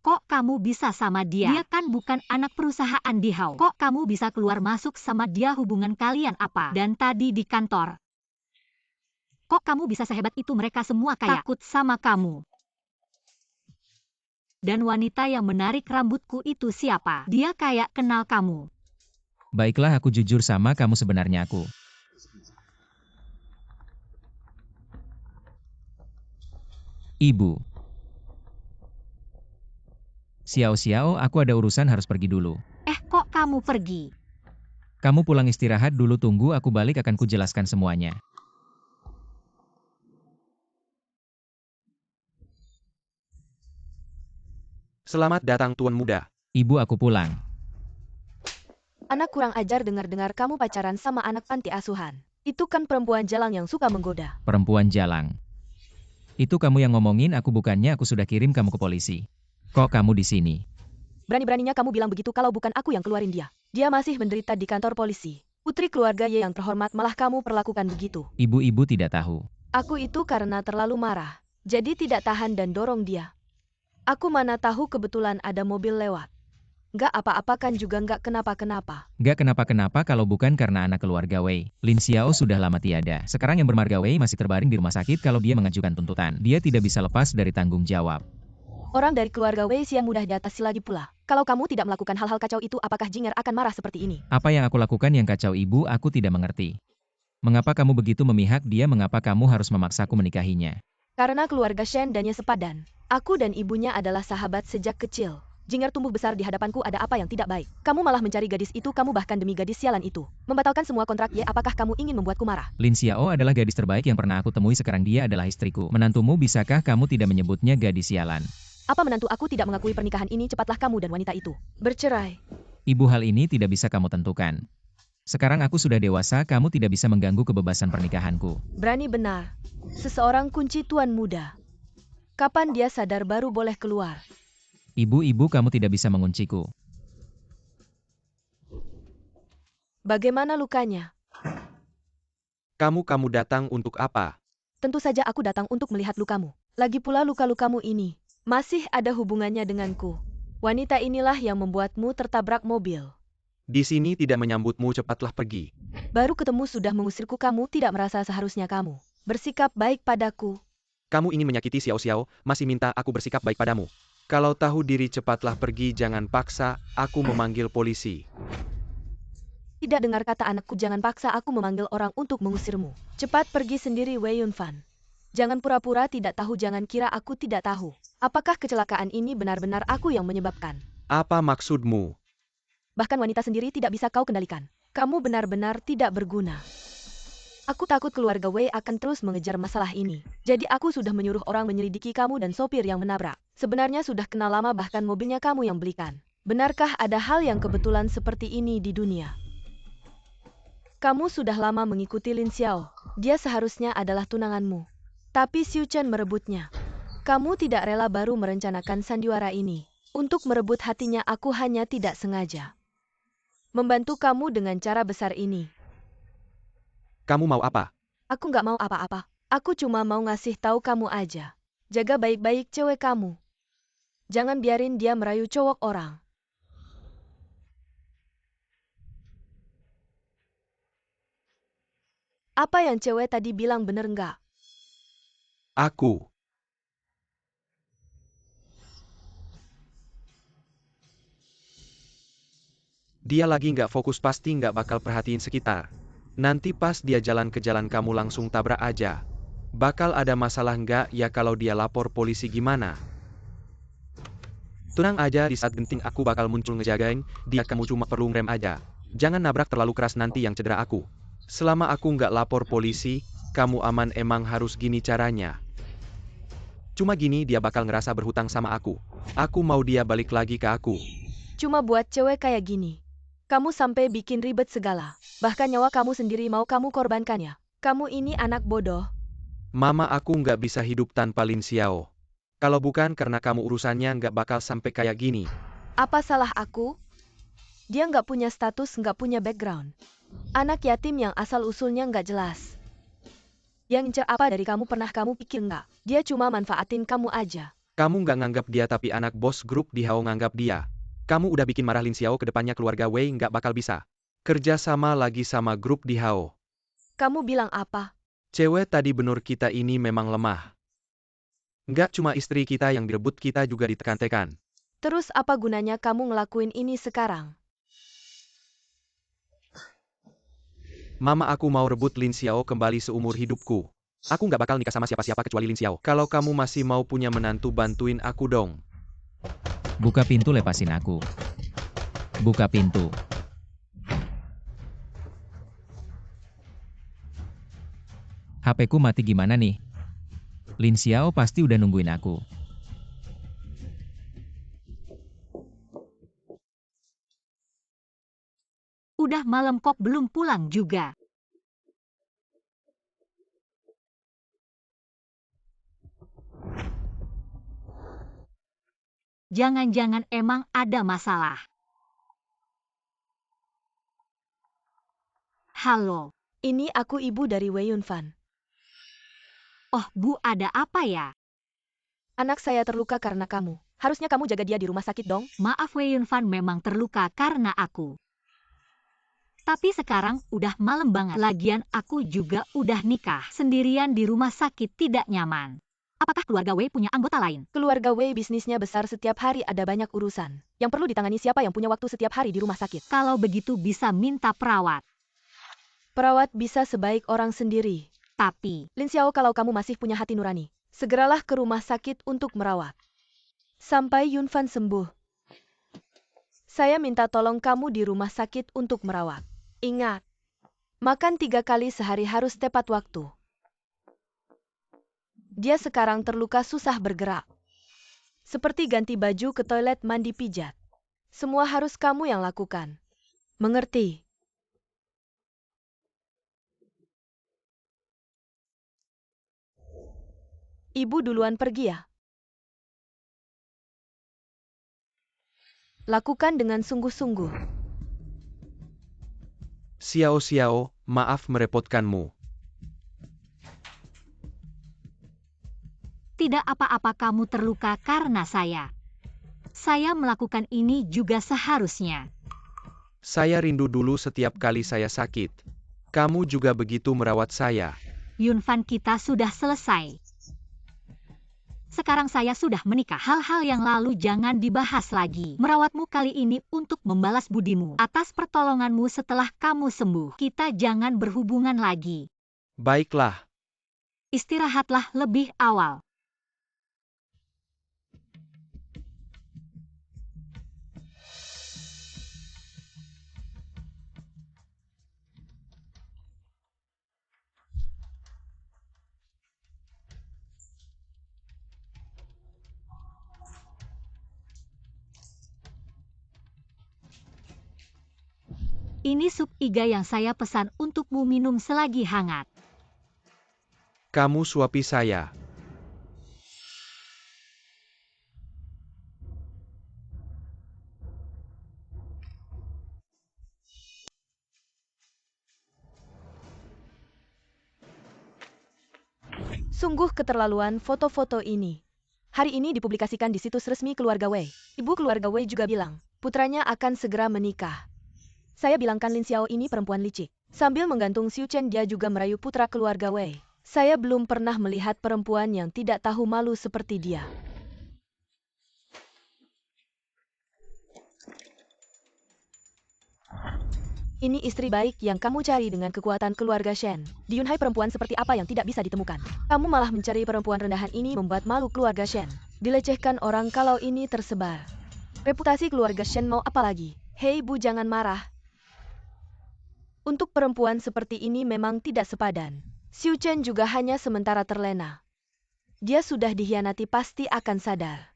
Kok kamu bisa sama dia? Dia kan bukan anak perusahaan Dihao. Kok kamu bisa keluar masuk sama dia, hubungan kalian apa? Dan tadi di kantor. Kok kamu bisa sehebat itu, mereka semua kayak takut sama kamu? Dan wanita yang menarik rambutku itu siapa? Dia kayak kenal kamu. Baiklah, aku jujur sama kamu, sebenarnya aku. Ibu. Xiao, aku ada urusan harus pergi dulu. Kok kamu pergi? Kamu pulang istirahat dulu, tunggu aku balik akan kujelaskan semuanya. Selamat datang Tuan Muda. Ibu, aku pulang. Anak kurang ajar, dengar-dengar kamu pacaran sama anak panti asuhan. Itu kan perempuan jalang yang suka menggoda. Perempuan jalang. Itu kamu yang ngomongin, aku bukannya, aku sudah kirim kamu ke polisi. Kok kamu di sini? Berani-beraninya kamu bilang begitu kalau bukan aku yang keluarin dia. Dia masih menderita di kantor polisi. Putri keluarga Ye yang terhormat, malah kamu perlakukan begitu. Ibu tidak tahu. Aku itu karena terlalu marah. Jadi tidak tahan dan dorong dia. Aku mana tahu kebetulan ada mobil lewat. Nggak apa-apa kan, juga nggak kenapa-kenapa. Nggak kenapa-kenapa kalau bukan karena anak keluarga Wei. Lin Xiao sudah lama tiada. Sekarang yang bermarga Wei masih terbaring di rumah sakit. Kalau dia mengajukan tuntutan, dia tidak bisa lepas dari tanggung jawab. Orang dari keluarga Wei yang mudah diatasi lagi pula. Kalau kamu tidak melakukan hal-hal kacau itu, apakah Jinger akan marah seperti ini? Apa yang aku lakukan yang kacau, Ibu? Aku tidak mengerti. Mengapa kamu begitu memihak dia? Mengapa kamu harus memaksaku menikahinya? Karena keluarga Shen dan Ye sepadan. Aku dan ibunya adalah sahabat sejak kecil. Jinger tumbuh besar di hadapanku, ada apa yang tidak baik? Kamu malah mencari gadis itu, kamu bahkan demi gadis sialan itu. Membatalkan semua kontrak ya, apakah kamu ingin membuatku marah? Lin Xiao adalah gadis terbaik yang pernah aku temui, sekarang dia adalah istriku. Menantumu, bisakah kamu tidak menyebutnya gadis sialan? Apa menantu aku tidak mengakui pernikahan ini? Cepatlah kamu dan wanita itu bercerai. Ibu, hal ini tidak bisa kamu tentukan. Sekarang aku sudah dewasa, kamu tidak bisa mengganggu kebebasan pernikahanku. Berani benar. Seseorang kunci tuan muda. Kapan dia sadar baru boleh keluar? Ibu, kamu tidak bisa mengunciku. Bagaimana lukanya? Kamu datang untuk apa? Tentu saja aku datang untuk melihat lukamu. Lagi pula luka-lukamu ini masih ada hubungannya denganku. Wanita inilah yang membuatmu tertabrak mobil. Di sini tidak menyambutmu, cepatlah pergi. Baru ketemu sudah mengusirku, kamu tidak merasa seharusnya kamu bersikap baik padaku. Kamu ingin menyakiti Xiao Xiao, masih minta aku bersikap baik padamu. Kalau tahu diri cepatlah pergi, jangan paksa aku memanggil polisi. Tidak dengar kata anakku, jangan paksa aku memanggil orang untuk mengusirmu. Cepat pergi sendiri, Wei Yunfan. Jangan pura-pura tidak tahu, jangan kira aku tidak tahu. Apakah kecelakaan ini benar-benar aku yang menyebabkan? Apa maksudmu? Bahkan wanita sendiri tidak bisa kau kendalikan. Kamu benar-benar tidak berguna. Aku takut keluarga Wei akan terus mengejar masalah ini. Jadi aku sudah menyuruh orang menyelidiki kamu dan sopir yang menabrak. Sebenarnya sudah kenal lama, bahkan mobilnya kamu yang belikan. Benarkah ada hal yang kebetulan seperti ini di dunia? Kamu sudah lama mengikuti Lin Xiao. Dia seharusnya adalah tunanganmu. Tapi Xiu Chen merebutnya. Kamu tidak rela baru merencanakan sandiwara ini. Untuk merebut hatinya, aku hanya tidak sengaja membantu kamu dengan cara besar ini. Kamu mau apa? Aku nggak mau apa-apa. Aku cuma mau ngasih tahu kamu aja. Jaga baik-baik cewek kamu. Jangan biarin dia merayu cowok orang. Apa yang cewek tadi bilang bener nggak? Aku. Dia lagi nggak fokus, pasti nggak bakal perhatiin sekitar. Nanti pas dia jalan ke jalan kamu langsung tabrak aja. Bakal ada masalah nggak ya kalau dia lapor polisi gimana? Tenang aja, di saat genting aku bakal muncul ngejagain dia, kamu cuma perlu ngerem aja. Jangan nabrak terlalu keras nanti yang cedera aku. Selama aku nggak lapor polisi, kamu aman. Emang harus gini caranya. Cuma gini dia bakal ngerasa berhutang sama aku. Aku mau dia balik lagi ke aku. Cuma buat cewek kayak gini. Kamu sampai bikin ribet segala. Bahkan nyawa kamu sendiri mau kamu korbankannya. Kamu ini anak bodoh. Mama, aku nggak bisa hidup tanpa Lin Xiao. Kalau bukan karena kamu, urusannya nggak bakal sampai kayak gini. Apa salah aku? Dia nggak punya status, nggak punya background. Anak yatim yang asal-usulnya nggak jelas. Yang incer apa dari kamu, pernah kamu pikir nggak? Dia cuma manfaatin kamu aja. Kamu nggak nganggap dia, tapi anak bos grup di Hao nganggap dia. Kamu udah bikin marah Lin Xiao, kedepannya keluarga Wei nggak bakal bisa kerja sama lagi sama grup di Hao. Kamu bilang apa? Cewek tadi bener, kita ini memang lemah. Nggak cuma istri kita yang direbut, kita juga ditekan-tekan. Terus apa gunanya kamu ngelakuin ini sekarang? Mama, aku mau rebut Lin Xiao kembali seumur hidupku. Aku nggak bakal nikah sama siapa-siapa kecuali Lin Xiao. Kalau kamu masih mau punya menantu, bantuin aku dong. Buka pintu, lepasin aku. Buka pintu. HP-ku mati gimana nih? Lin Xiao pasti udah nungguin aku. Udah malam kok belum pulang juga. Jangan-jangan emang ada masalah. Halo. Ini aku, ibu dari Wei Yunfan. Oh, Bu, ada apa ya? Anak saya terluka karena kamu. Harusnya kamu jaga dia di rumah sakit dong. Maaf, Wei Yunfan memang terluka karena aku. Tapi sekarang udah malam banget. Lagian aku juga udah nikah. Sendirian di rumah sakit tidak nyaman. Apakah keluarga Wei punya anggota lain? Keluarga Wei bisnisnya besar, setiap hari ada banyak urusan. Yang perlu ditangani siapa yang punya waktu setiap hari di rumah sakit? Kalau begitu bisa minta perawat. Perawat bisa sebaik orang sendiri. Tapi, Lin Xiao, kalau kamu masih punya hati nurani, segeralah ke rumah sakit untuk merawat. Sampai Yunfan sembuh. Saya minta tolong kamu di rumah sakit untuk merawat. Ingat, makan 3 kali sehari harus tepat waktu. Dia sekarang terluka susah bergerak. Seperti ganti baju ke toilet mandi pijat. Semua harus kamu yang lakukan. Mengerti? Ibu duluan pergi ya. Lakukan dengan sungguh-sungguh. Xiao, maaf merepotkanmu. Tidak apa-apa kamu terluka karena saya. Saya melakukan ini juga seharusnya. Saya rindu dulu setiap kali saya sakit. Kamu juga begitu merawat saya. Yunfan, kita sudah selesai. Sekarang saya sudah menikah. Hal-hal yang lalu jangan dibahas lagi. Merawatmu kali ini untuk membalas budimu atas pertolonganmu setelah kamu sembuh. Kita jangan berhubungan lagi. Baiklah. Istirahatlah lebih awal. Ini sup iga yang saya pesan untukmu minum selagi hangat. Kamu suapi saya. Sungguh keterlaluan foto-foto ini. Hari ini dipublikasikan di situs resmi keluarga Wei. Ibu keluarga Wei juga bilang, putranya akan segera menikah. Saya bilangkan Lin Xiao ini perempuan licik. Sambil menggantung Xiu Chen, dia juga merayu putra keluarga Wei. Saya belum pernah melihat perempuan yang tidak tahu malu seperti dia. Ini istri baik yang kamu cari dengan kekuatan keluarga Shen. Di Yunhai perempuan seperti apa yang tidak bisa ditemukan? Kamu malah mencari perempuan rendahan ini membuat malu keluarga Shen. Dilecehkan orang kalau ini tersebar. Reputasi keluarga Shen mau apa lagi? Hei Bu, jangan marah. Untuk perempuan seperti ini memang tidak sepadan. Xiu Chen juga hanya sementara terlena. Dia sudah dikhianati, pasti akan sadar.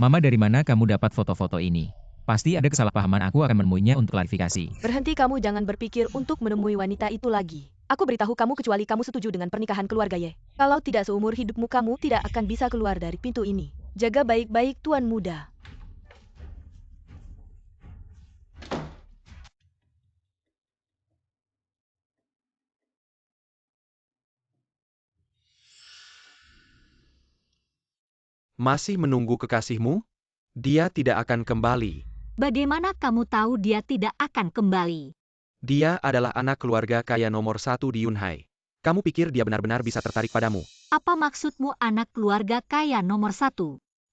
Mama, dari mana kamu dapat foto-foto ini? Pasti ada kesalahpahaman, aku akan menemuinya untuk klarifikasi. Berhenti, kamu jangan berpikir untuk menemui wanita itu lagi. Aku beritahu kamu kecuali kamu setuju dengan pernikahan keluarga Ye. Kalau tidak, seumur hidupmu kamu tidak akan bisa keluar dari pintu ini. Jaga baik-baik tuan muda. Masih menunggu kekasihmu? Dia tidak akan kembali. Bagaimana kamu tahu dia tidak akan kembali? Dia adalah anak keluarga kaya nomor 1 di Yunhai. Kamu pikir dia benar-benar bisa tertarik padamu? Apa maksudmu anak keluarga kaya nomor 1?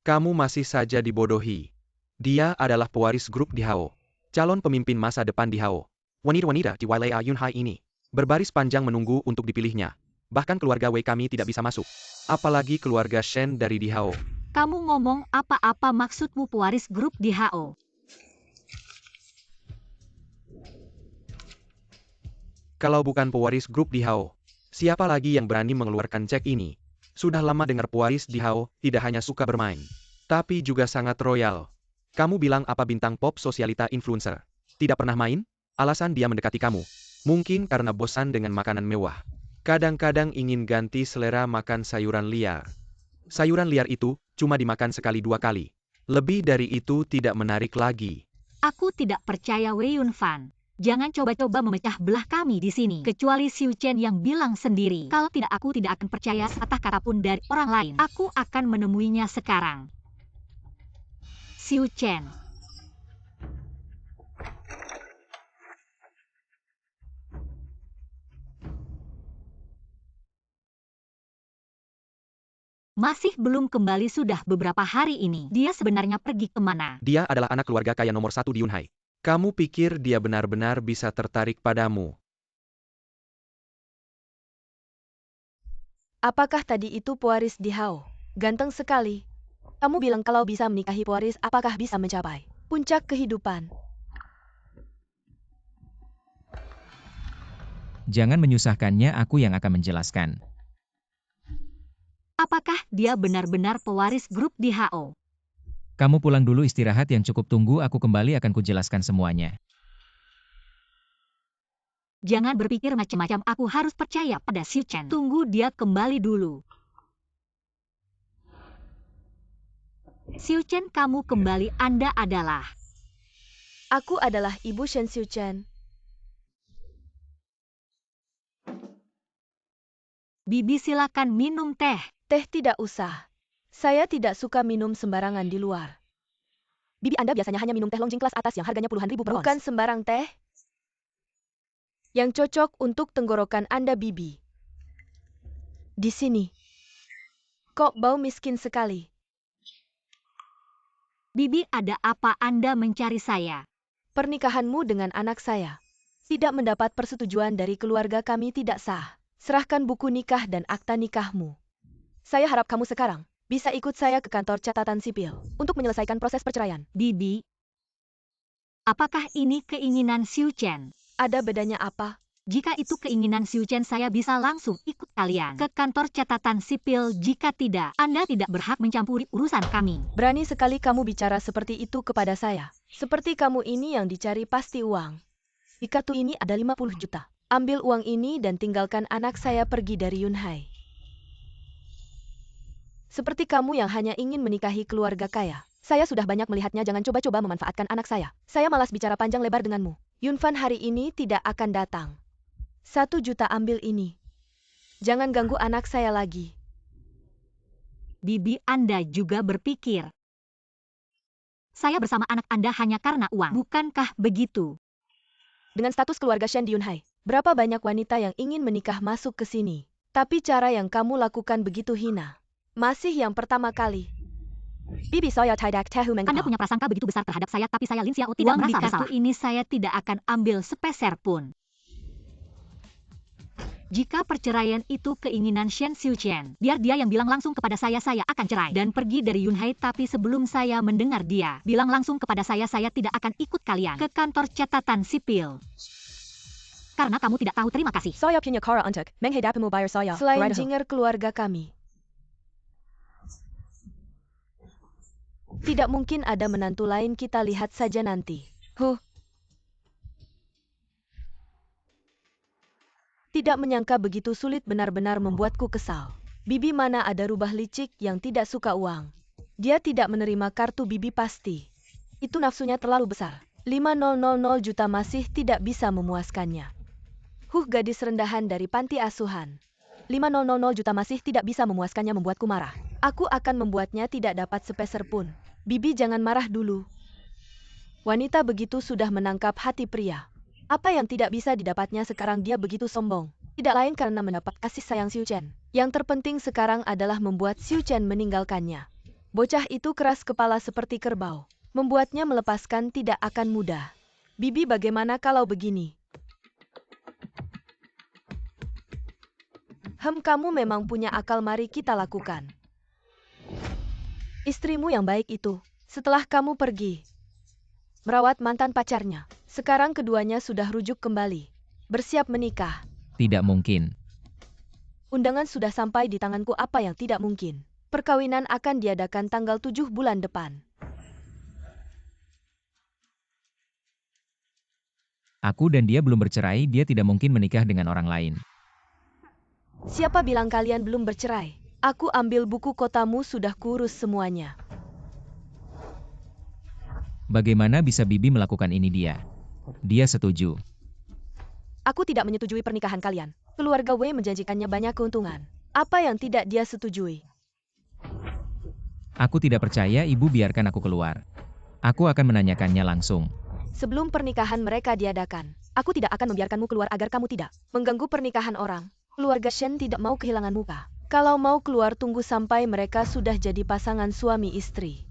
Kamu masih saja dibodohi. Dia adalah pewaris grup di Hao. Calon pemimpin masa depan di Hao. Wanita-wanita di wilayah Yunhai ini berbaris panjang menunggu untuk dipilihnya. Bahkan keluarga Wei kami tidak bisa masuk. Apalagi keluarga Shen dari di Hao. Kamu ngomong apa-apa, maksudmu pewaris grup di HO? Kalau bukan pewaris grup di Hao, siapa lagi yang berani mengeluarkan cek ini? Sudah lama dengar pewaris di Hao tidak hanya suka bermain, tapi juga sangat royal. Kamu bilang apa bintang pop sosialita influencer? Tidak pernah main? Alasan dia mendekati kamu. Mungkin karena bosan dengan makanan mewah. Kadang-kadang ingin ganti selera makan sayuran liar. Sayuran liar itu cuma dimakan sekali 2 kali. Lebih dari itu tidak menarik lagi. Aku tidak percaya Wei Yunfan. Jangan coba-coba memecah belah kami di sini. Kecuali Xiu Chen yang bilang sendiri. Kalau tidak, aku tidak akan percaya sepatah kata pun dari orang lain. Aku akan menemuinya sekarang. Xiu Chen. Masih belum kembali sudah beberapa hari ini. Dia sebenarnya pergi kemana? Dia adalah anak keluarga kaya nomor 1 di Yunhai. Kamu pikir dia benar-benar bisa tertarik padamu? Apakah tadi itu pewaris di Hao? Ganteng sekali. Kamu bilang kalau bisa menikahi pewaris, apakah bisa mencapai? Puncak kehidupan. Jangan menyusahkannya, aku yang akan menjelaskan. Apakah dia benar-benar pewaris grup di HO? Kamu pulang dulu istirahat yang cukup, tunggu aku kembali akan kujelaskan semuanya. Jangan berpikir macam-macam, aku harus percaya pada Xiu Chen. Tunggu dia kembali dulu. Xiu Chen, kamu kembali, Anda adalah... Aku adalah Ibu Shen Xiu Chen. Bibi, silakan minum teh. Teh tidak usah. Saya tidak suka minum sembarangan di luar. Bibi Anda biasanya hanya minum teh Longjing kelas atas yang harganya puluhan ribu per ons. Bukan sembarang teh. Yang cocok untuk tenggorokan Anda, Bibi. Di sini. Kok bau miskin sekali. Bibi, ada apa Anda mencari saya? Pernikahanmu dengan anak saya. Tidak mendapat persetujuan dari keluarga kami, tidak sah. Serahkan buku nikah dan akta nikahmu. Saya harap kamu sekarang bisa ikut saya ke kantor catatan sipil untuk menyelesaikan proses perceraian. Bibi, apakah ini keinginan Xiu Chen? Ada bedanya apa? Jika itu keinginan Xiu Chen, saya bisa langsung ikut kalian ke kantor catatan sipil. Jika tidak, Anda tidak berhak mencampuri urusan kami. Berani sekali kamu bicara seperti itu kepada saya. Seperti kamu ini yang dicari pasti uang. Di kartu ini ada 50 juta. Ambil uang ini dan tinggalkan anak saya pergi dari Yunhai. Seperti kamu yang hanya ingin menikahi keluarga kaya. Saya sudah banyak melihatnya, jangan coba-coba memanfaatkan anak saya. Saya malas bicara panjang lebar denganmu. Yunfan hari ini tidak akan datang. 1 juta ambil ini. Jangan ganggu anak saya lagi. Bibi, Anda juga berpikir saya bersama anak Anda hanya karena uang, bukankah begitu? Dengan status keluarga Shen di Yunhai, berapa banyak wanita yang ingin menikah masuk ke sini. Tapi cara yang kamu lakukan begitu hina. Masih yang pertama kali. Bibi saya tidak tahu mengapa. Anda punya prasangka begitu besar terhadap saya, tapi saya Lin Xiao tidak merasa bersalah. Uang di kartu ini saya tidak akan ambil sepeser pun. Jika perceraian itu keinginan Shen Xiu Chen, biar dia yang bilang langsung kepada saya akan cerai dan pergi dari Yunhai. Tapi sebelum saya mendengar dia bilang langsung kepada saya tidak akan ikut kalian ke kantor catatan sipil. Karena kamu tidak tahu terima kasih. Saya punya cara untuk menghadapimu, bayar saya. Selain jinger keluarga kami. Tidak mungkin ada menantu lain, kita lihat saja nanti. Tidak menyangka begitu sulit, benar-benar membuatku kesal. Bibi mana ada rubah licik yang tidak suka uang. Dia tidak menerima kartu Bibi pasti. Itu nafsunya terlalu besar. 5.000 juta masih tidak bisa memuaskannya. Gadis rendahan dari panti asuhan. 5.000 juta masih tidak bisa memuaskannya, membuatku marah. Aku akan membuatnya tidak dapat sepeser pun. Bibi, jangan marah dulu. Wanita begitu sudah menangkap hati pria. Apa yang tidak bisa didapatnya sekarang, dia begitu sombong. Tidak lain karena mendapat kasih sayang Xiu Chen. Yang terpenting sekarang adalah membuat Xiu Chen meninggalkannya. Bocah itu keras kepala seperti kerbau. Membuatnya melepaskan tidak akan mudah. Bibi, bagaimana kalau begini? Kamu memang punya akal, mari kita lakukan. Istrimu yang baik itu, setelah kamu pergi merawat mantan pacarnya, sekarang keduanya sudah rujuk kembali. Bersiap menikah. Tidak mungkin. Undangan sudah sampai di tanganku, apa yang tidak mungkin? Perkawinan akan diadakan tanggal 7 bulan depan. Aku dan dia belum bercerai, dia tidak mungkin menikah dengan orang lain. Siapa bilang kalian belum bercerai? Aku ambil buku kotamu, sudah kurus semuanya. Bagaimana bisa Bibi melakukan ini? Dia setuju. Aku tidak menyetujui pernikahan kalian. Keluarga Wei menjanjikannya banyak keuntungan. Apa yang tidak dia setujui? Aku tidak percaya, Ibu, biarkan aku keluar. Aku akan menanyakannya langsung. Sebelum pernikahan mereka diadakan, aku tidak akan membiarkanmu keluar agar kamu tidak mengganggu pernikahan orang. Keluarga Shen tidak mau kehilangan muka. Kalau mau keluar, tunggu sampai mereka sudah jadi pasangan suami istri.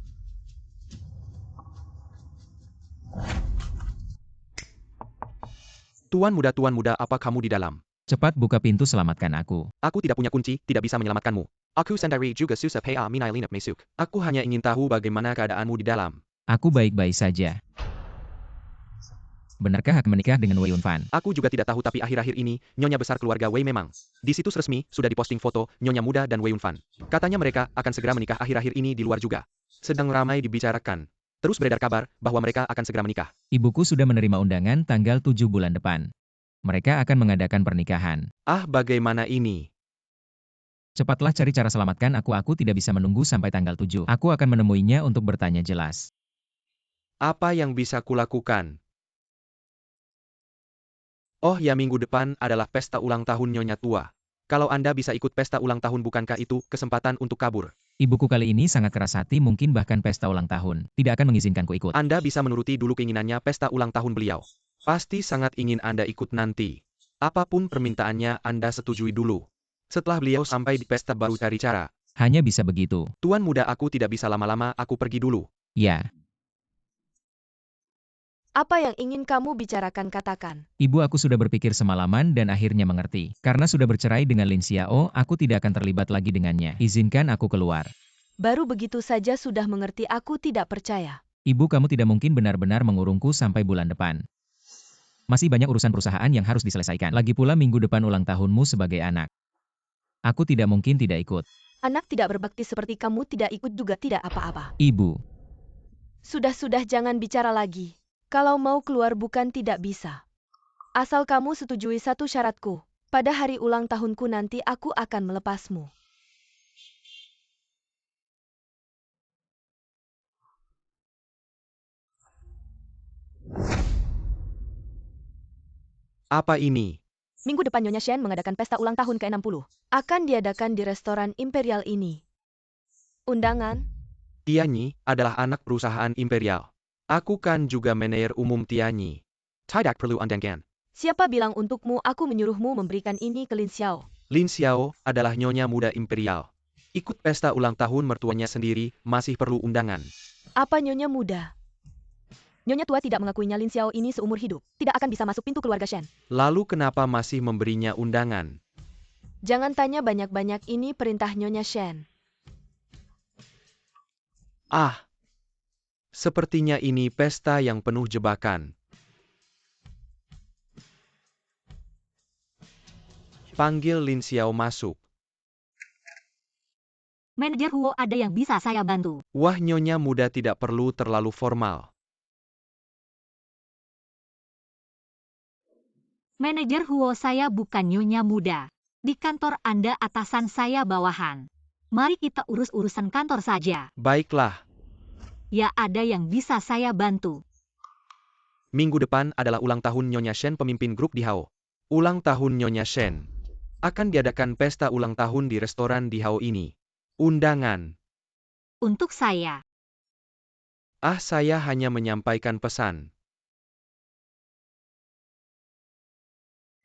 Tuan muda, apa kamu di dalam? Cepat buka pintu, selamatkan aku. Aku tidak punya kunci, tidak bisa menyelamatkanmu. Aku sendiri juga susah minai linap masuk. Aku hanya ingin tahu bagaimana keadaanmu di dalam. Aku baik-baik saja. Benarkah akan menikah dengan Wei Yunfan? Aku juga tidak tahu tapi akhir-akhir ini, nyonya besar keluarga Wei memang. Di situs resmi, sudah diposting foto, nyonya muda dan Wei Yunfan. Katanya mereka akan segera menikah akhir-akhir ini di luar juga. Sedang ramai dibicarakan. Terus beredar kabar, bahwa mereka akan segera menikah. Ibuku sudah menerima undangan tanggal 7 bulan depan. Mereka akan mengadakan pernikahan. Ah, bagaimana ini? Cepatlah cari cara selamatkan aku tidak bisa menunggu sampai tanggal 7. Aku akan menemuinya untuk bertanya jelas. Apa yang bisa kulakukan? Oh ya, minggu depan adalah pesta ulang tahun nyonya tua. Kalau Anda bisa ikut pesta ulang tahun, bukankah itu kesempatan untuk kabur? Ibuku kali ini sangat keras hati, mungkin bahkan pesta ulang tahun. Tidak akan mengizinkanku ikut. Anda bisa menuruti dulu keinginannya pesta ulang tahun beliau. Pasti sangat ingin Anda ikut nanti. Apapun permintaannya Anda setujui dulu. Setelah beliau sampai di pesta baru cari cara. Hanya bisa begitu. Tuan muda, aku tidak bisa lama-lama, aku pergi dulu. Ya. Apa yang ingin kamu bicarakan, katakan. Ibu, aku sudah berpikir semalaman dan akhirnya mengerti. Karena sudah bercerai dengan Lin Xiao, aku tidak akan terlibat lagi dengannya. Izinkan aku keluar. Baru begitu saja sudah mengerti, aku tidak percaya. Ibu, kamu tidak mungkin benar-benar mengurungku sampai bulan depan. Masih banyak urusan perusahaan yang harus diselesaikan. Lagi pula minggu depan ulang tahunmu sebagai anak. Aku tidak mungkin tidak ikut. Anak tidak berbakti seperti kamu tidak ikut juga tidak apa-apa. Ibu. Sudah-sudah, jangan bicara lagi. Kalau mau keluar bukan tidak bisa. Asal kamu setujui satu syaratku. Pada hari ulang tahunku nanti aku akan melepasmu. Apa ini? Minggu depan Nyonya Shen mengadakan pesta ulang tahun ke-60. Akan diadakan di restoran imperial ini. Undangan? Tianyi adalah anak perusahaan imperial. Aku kan juga manajer umum Tianyi. Tidak perlu undangan. Siapa bilang untukmu aku menyuruhmu memberikan ini ke Lin Xiao? Lin Xiao adalah nyonya muda imperial. Ikut pesta ulang tahun mertuanya sendiri, masih perlu undangan. Apa nyonya muda? Nyonya tua tidak mengakuinya Lin Xiao ini seumur hidup. Tidak akan bisa masuk pintu keluarga Shen. Lalu kenapa masih memberinya undangan? Jangan tanya banyak-banyak, ini perintah nyonya Shen. Ah, sepertinya ini pesta yang penuh jebakan. Panggil Lin Xiao masuk. Manajer Huo, ada yang bisa saya bantu? Wah, nyonya muda tidak perlu terlalu formal. Manajer Huo, saya bukan nyonya muda. Di kantor Anda atasan saya bawahan. Mari kita urus urusan kantor saja. Baiklah, Ya, ada yang bisa saya bantu. minggu depan adalah ulang tahun Nyonya Shen, pemimpin grup di Hao. Ulang tahun Nyonya Shen. Akan diadakan pesta ulang tahun di restoran di Hao ini. Undangan. Untuk saya. Ah, saya hanya menyampaikan pesan.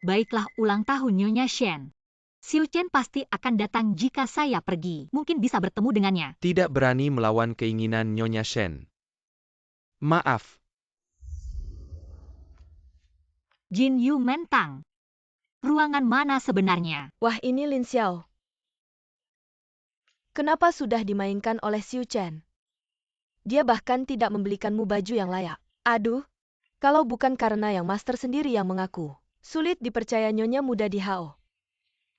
Baiklah, ulang tahun Nyonya Shen. Xiu Chen pasti akan datang jika saya pergi. Mungkin bisa bertemu dengannya. Tidak berani melawan keinginan Nyonya Shen. Maaf. Jin Yu Mentang. Ruangan mana sebenarnya? Wah, ini Lin Xiao. Kenapa sudah dimainkan oleh Xiu Chen? Dia bahkan tidak membelikanmu baju yang layak. Aduh, kalau bukan karena yang master sendiri yang mengaku. Sulit dipercaya nyonya muda di Hao.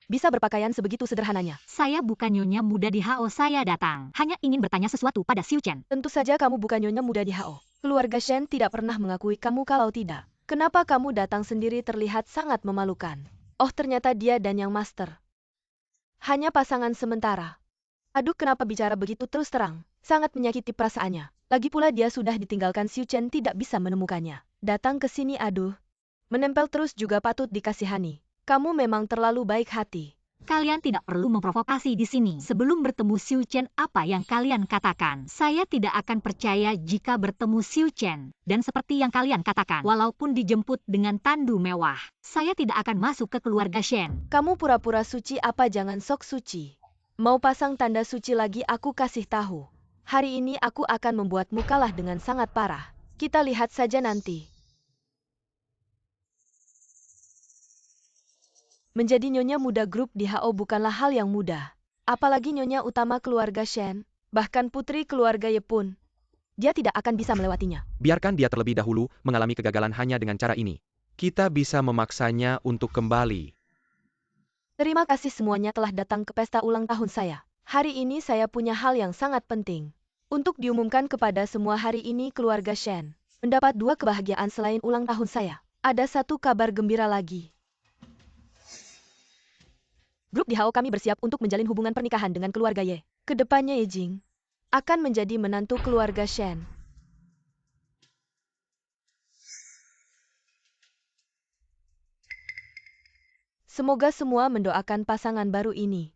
Bisa berpakaian sebegitu sederhananya. Saya bukan nyonya muda di Hao, saya datang. Hanya ingin bertanya sesuatu pada Xiu Chen. Tentu saja kamu bukan nyonya muda di Hao. Keluarga Shen tidak pernah mengakui kamu kalau tidak. Kenapa kamu datang sendiri terlihat sangat memalukan? Oh, ternyata dia dan yang master. Hanya pasangan sementara. Aduh, kenapa bicara begitu terus terang? Sangat menyakiti perasaannya. Lagi pula dia sudah ditinggalkan, Xiu Chen tidak bisa menemukannya. Datang ke sini, aduh. Menempel terus juga patut dikasihani. Kamu memang terlalu baik hati. Kalian tidak perlu memprovokasi di sini. Sebelum bertemu Xiu Chen, apa yang kalian katakan? Saya tidak akan percaya jika bertemu Xiu Chen. Dan seperti yang kalian katakan, walaupun dijemput dengan tandu mewah, saya tidak akan masuk ke keluarga Shen. Kamu pura-pura suci apa, jangan sok suci. Mau pasang tanda suci lagi, aku kasih tahu. Hari ini aku akan membuatmu kalah dengan sangat parah. Kita lihat saja nanti. Menjadi nyonya muda grup di Hao bukanlah hal yang mudah. Apalagi nyonya utama keluarga Shen, bahkan putri keluarga Ye pun. Dia tidak akan bisa melewatinya. Biarkan dia terlebih dahulu mengalami kegagalan hanya dengan cara ini. Kita bisa memaksanya untuk kembali. Terima kasih semuanya telah datang ke pesta ulang tahun saya. Hari ini saya punya hal yang sangat penting. Untuk diumumkan kepada semua hari ini keluarga Shen mendapat 2 kebahagiaan selain ulang tahun saya. Ada satu kabar gembira lagi. Grup di HO kami bersiap untuk menjalin hubungan pernikahan dengan keluarga Ye. Kedepannya Yijing akan menjadi menantu keluarga Shen. Semoga semua mendoakan pasangan baru ini.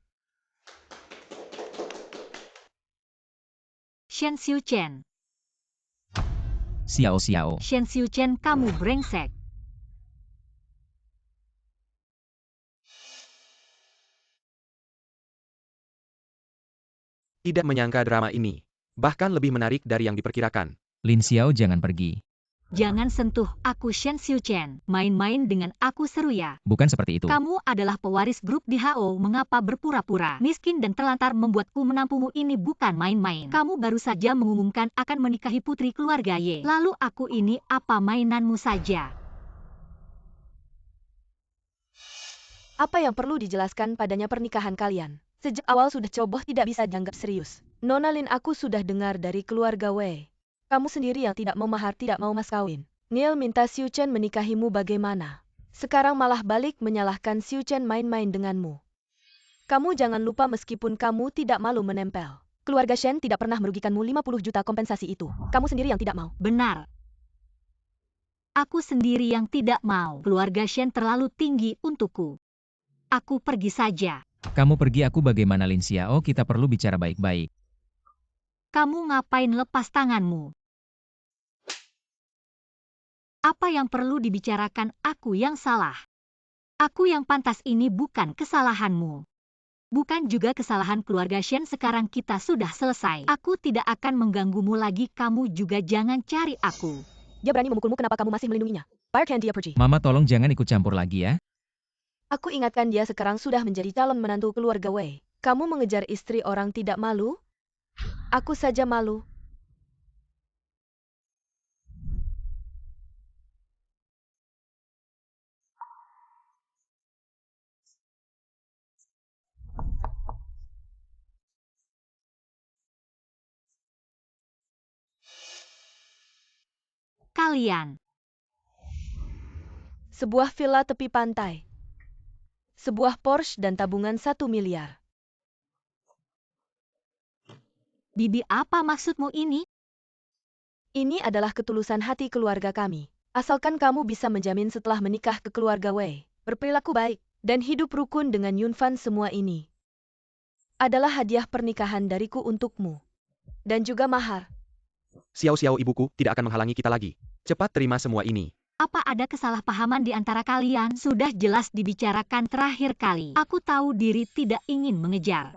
Shen Xiuchen. Xiao Xiao. Shen Xiuchen, kamu brengsek. Tidak menyangka drama ini. Bahkan lebih menarik dari yang diperkirakan. Lin Xiao jangan pergi. Jangan sentuh aku Shen Xiuchen. Main-main dengan aku seru ya. Bukan seperti itu. Kamu adalah pewaris grup di HO. Mengapa berpura-pura miskin dan terlantar membuatku menampungmu? Ini bukan main-main. Kamu baru saja mengumumkan akan menikahi putri keluarga Ye. Lalu aku ini apa mainanmu saja? Apa yang perlu dijelaskan padanya pernikahan kalian? Sejak awal sudah coba tidak bisa dianggap serius. Nona Lin, aku sudah dengar dari keluarga Wei. Kamu sendiri yang tidak mau mahar, tidak mau mas kawin. Neil minta Xiuchen menikahimu bagaimana? Sekarang malah balik menyalahkan Xiuchen main-main denganmu. Kamu jangan lupa meskipun kamu tidak malu menempel. Keluarga Shen tidak pernah merugikanmu 50 juta kompensasi itu. Kamu sendiri yang tidak mau. Benar. Aku sendiri yang tidak mau. Keluarga Shen terlalu tinggi untukku. Aku pergi saja. Kamu pergi, aku bagaimana Lin Xiao? Kita perlu bicara baik-baik. Kamu ngapain lepas tanganmu? Apa yang perlu dibicarakan? Aku yang salah. Aku yang pantas, ini bukan kesalahanmu. Bukan juga kesalahan keluarga Shen. Sekarang kita sudah selesai. Aku tidak akan mengganggumu lagi. Kamu juga jangan cari aku. Dia berani memukulmu, kenapa kamu masih melindunginya? Biarkan dia pergi. Mama tolong jangan ikut campur lagi ya. Aku ingatkan dia sekarang sudah menjadi calon menantu keluarga Wei. Kamu mengejar istri orang tidak malu? Aku saja malu. Kalian. Sebuah villa tepi pantai. Sebuah Porsche dan tabungan 1 miliar. Bibi, apa maksudmu ini? Ini adalah ketulusan hati keluarga kami. Asalkan kamu bisa menjamin setelah menikah ke keluarga Wei, berperilaku baik, dan hidup rukun dengan Yunfan, semua ini adalah hadiah pernikahan dariku untukmu. Dan juga mahar. Xiao-xiao, ibuku tidak akan menghalangi kita lagi. Cepat terima semua ini. Apa ada kesalahpahaman di antara kalian? Sudah jelas dibicarakan terakhir kali. Aku tahu diri tidak ingin mengejar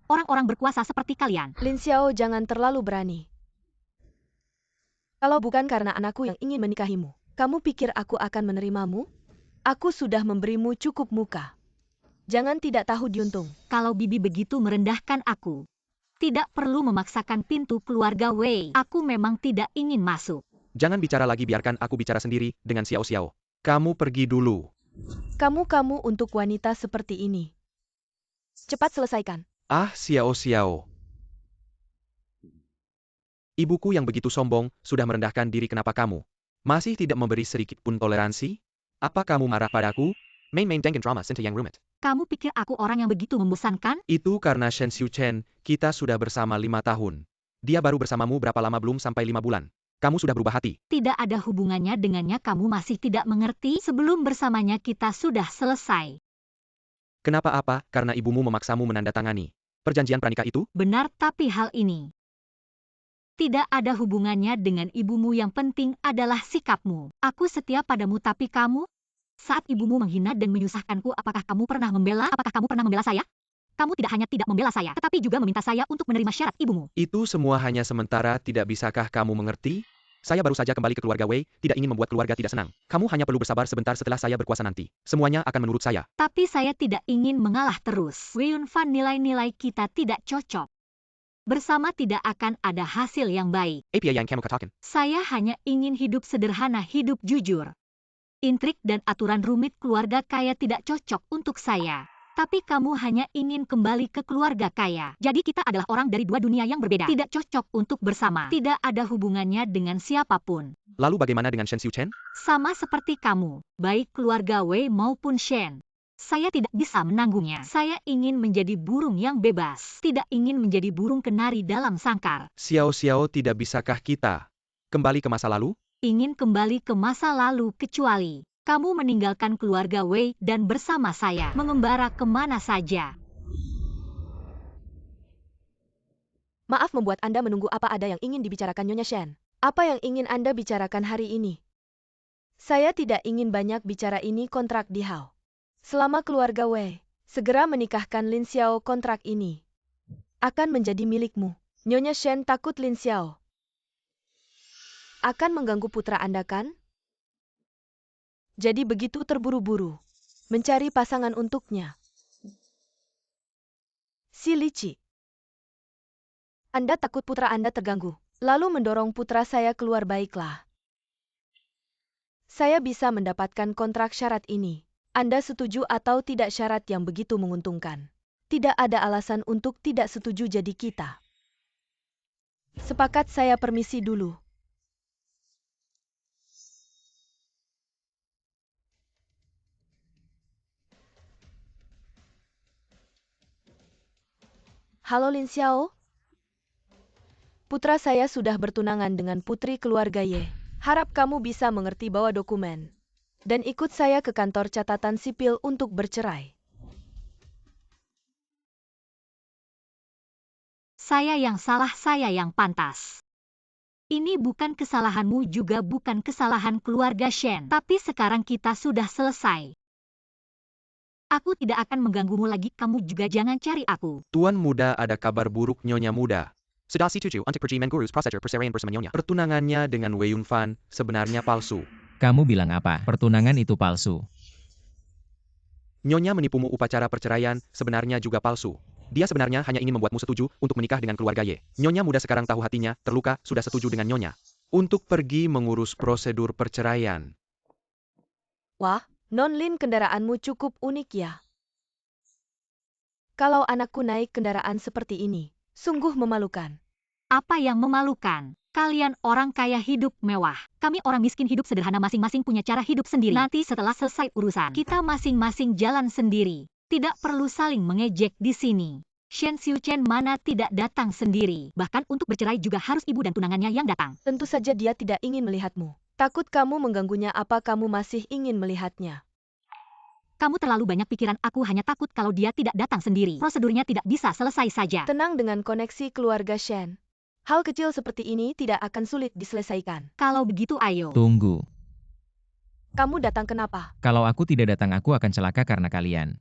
orang-orang berkuasa seperti kalian. Lin Xiao, jangan terlalu berani. Kalau bukan karena anakku yang ingin menikahimu, kamu pikir aku akan menerimamu? Aku sudah memberimu cukup muka. Jangan tidak tahu diuntung. Kalau Bibi begitu merendahkan aku, tidak perlu memaksakan pintu keluarga Wei. Aku memang tidak ingin masuk. Jangan bicara lagi, biarkan aku bicara sendiri dengan Xiao-xiao. Kamu pergi dulu. Kamu untuk wanita seperti ini. Cepat selesaikan. Ah, Xiao-xiao. Ibuku yang begitu sombong, sudah merendahkan diri. Kenapa kamu masih tidak memberi sedikit pun toleransi? Apa kamu marah padaku? Main-main dengen drama sinta yang rumit. Kamu pikir aku orang yang begitu membosankan? Itu karena Shen Xiuchen, kita sudah bersama 5 tahun. Dia baru bersamamu berapa lama? Belum sampai 5 bulan. Kamu sudah berubah hati. Tidak ada hubungannya dengannya. Kamu masih tidak mengerti. Sebelum bersamanya kita sudah selesai. Kenapa? Apa? Karena ibumu memaksamu menandatangani perjanjian pranikah itu? Benar, tapi hal ini tidak ada hubungannya dengan ibumu. Yang penting adalah sikapmu. Aku setia padamu, tapi kamu, saat ibumu menghina dan menyusahkanku, apakah kamu pernah membela? Apakah kamu pernah membela saya? Kamu tidak hanya tidak membela saya, tetapi juga meminta saya untuk menerima syarat ibumu. Itu semua hanya sementara. Tidak bisakah kamu mengerti? Saya baru saja kembali ke keluarga Wei, tidak ingin membuat keluarga tidak senang. Kamu hanya perlu bersabar sebentar. Setelah saya berkuasa nanti, semuanya akan menurut saya. Tapi saya tidak ingin mengalah terus. Wei Yunfan, nilai-nilai kita tidak cocok. Bersama tidak akan ada hasil yang baik. APA yang kamu katakan. Saya hanya ingin hidup sederhana, hidup jujur. Intrik dan aturan rumit keluarga kaya tidak cocok untuk saya. Tapi kamu hanya ingin kembali ke keluarga kaya. Jadi kita adalah orang dari dua dunia yang berbeda. Tidak cocok untuk bersama. Tidak ada hubungannya dengan siapapun. Lalu bagaimana dengan Shen Xiuchen? Sama seperti kamu, baik keluarga Wei maupun Shen. Saya tidak bisa menanggungnya. Saya ingin menjadi burung yang bebas. Tidak ingin menjadi burung kenari dalam sangkar. Xiao Xiao, tidak bisakah kita kembali ke masa lalu? Ingin kembali ke masa lalu kecuali kamu meninggalkan keluarga Wei dan bersama saya mengembara kemana saja. Maaf membuat Anda menunggu, apa ada yang ingin dibicarakan Nyonya Shen? Apa yang ingin Anda bicarakan hari ini? Saya tidak ingin banyak bicara, ini kontrak di Hao. Selama keluarga Wei segera menikahkan Lin Xiao, kontrak ini akan menjadi milikmu. Nyonya Shen takut Lin Xiao akan mengganggu putra Anda, kan? Jadi begitu terburu-buru mencari pasangan untuknya. Si licik. Anda takut putra Anda terganggu, lalu mendorong putra saya keluar. Baiklah. Saya bisa mendapatkan kontrak syarat ini. Anda setuju atau tidak? Syarat yang begitu menguntungkan. Tidak ada alasan untuk tidak setuju, jadi kita sepakat. Saya permisi dulu. Halo Lin Xiao. Putra saya sudah bertunangan dengan putri keluarga Ye. Harap kamu bisa mengerti, bawa dokumen dan ikut saya ke kantor catatan sipil untuk bercerai. Saya yang salah, saya yang pantas. Ini bukan kesalahanmu, juga bukan kesalahan keluarga Shen. Tapi sekarang kita sudah selesai. Aku tidak akan mengganggumu lagi, kamu juga jangan cari aku. Tuan muda, ada kabar buruk. Nyonya muda sudah setuju untuk pergi mengurus prosedur perceraian bersama Nyonya. Pertunangannya dengan Wei Yunfan sebenarnya palsu. Kamu bilang apa? Pertunangan itu palsu. Nyonya menipumu. Upacara perceraian sebenarnya juga palsu. Dia sebenarnya hanya ingin membuatmu setuju untuk menikah dengan keluarga Ye. Nyonya muda sekarang tahu hatinya terluka, sudah setuju dengan Nyonya untuk pergi mengurus prosedur perceraian. Wah, Non Lin, kendaraanmu cukup unik ya. Kalau anakku naik kendaraan seperti ini, sungguh memalukan. Apa yang memalukan? Kalian orang kaya hidup mewah. Kami orang miskin hidup sederhana, masing-masing punya cara hidup sendiri. Nanti setelah selesai urusan, kita masing-masing jalan sendiri. Tidak perlu saling mengejek di sini. Shen Xiuchen mana tidak datang sendiri. Bahkan untuk bercerai juga harus ibu dan tunangannya yang datang. Tentu saja dia tidak ingin melihatmu. Takut kamu mengganggunya. Apa kamu masih ingin melihatnya? Kamu terlalu banyak pikiran. Aku hanya takut kalau dia tidak datang sendiri. Prosedurnya tidak bisa selesai saja. Tenang, dengan koneksi keluarga Shen, hal kecil seperti ini tidak akan sulit diselesaikan. Kalau begitu ayo. Tunggu. Kamu datang kenapa? Kalau aku tidak datang, aku akan celaka karena kalian.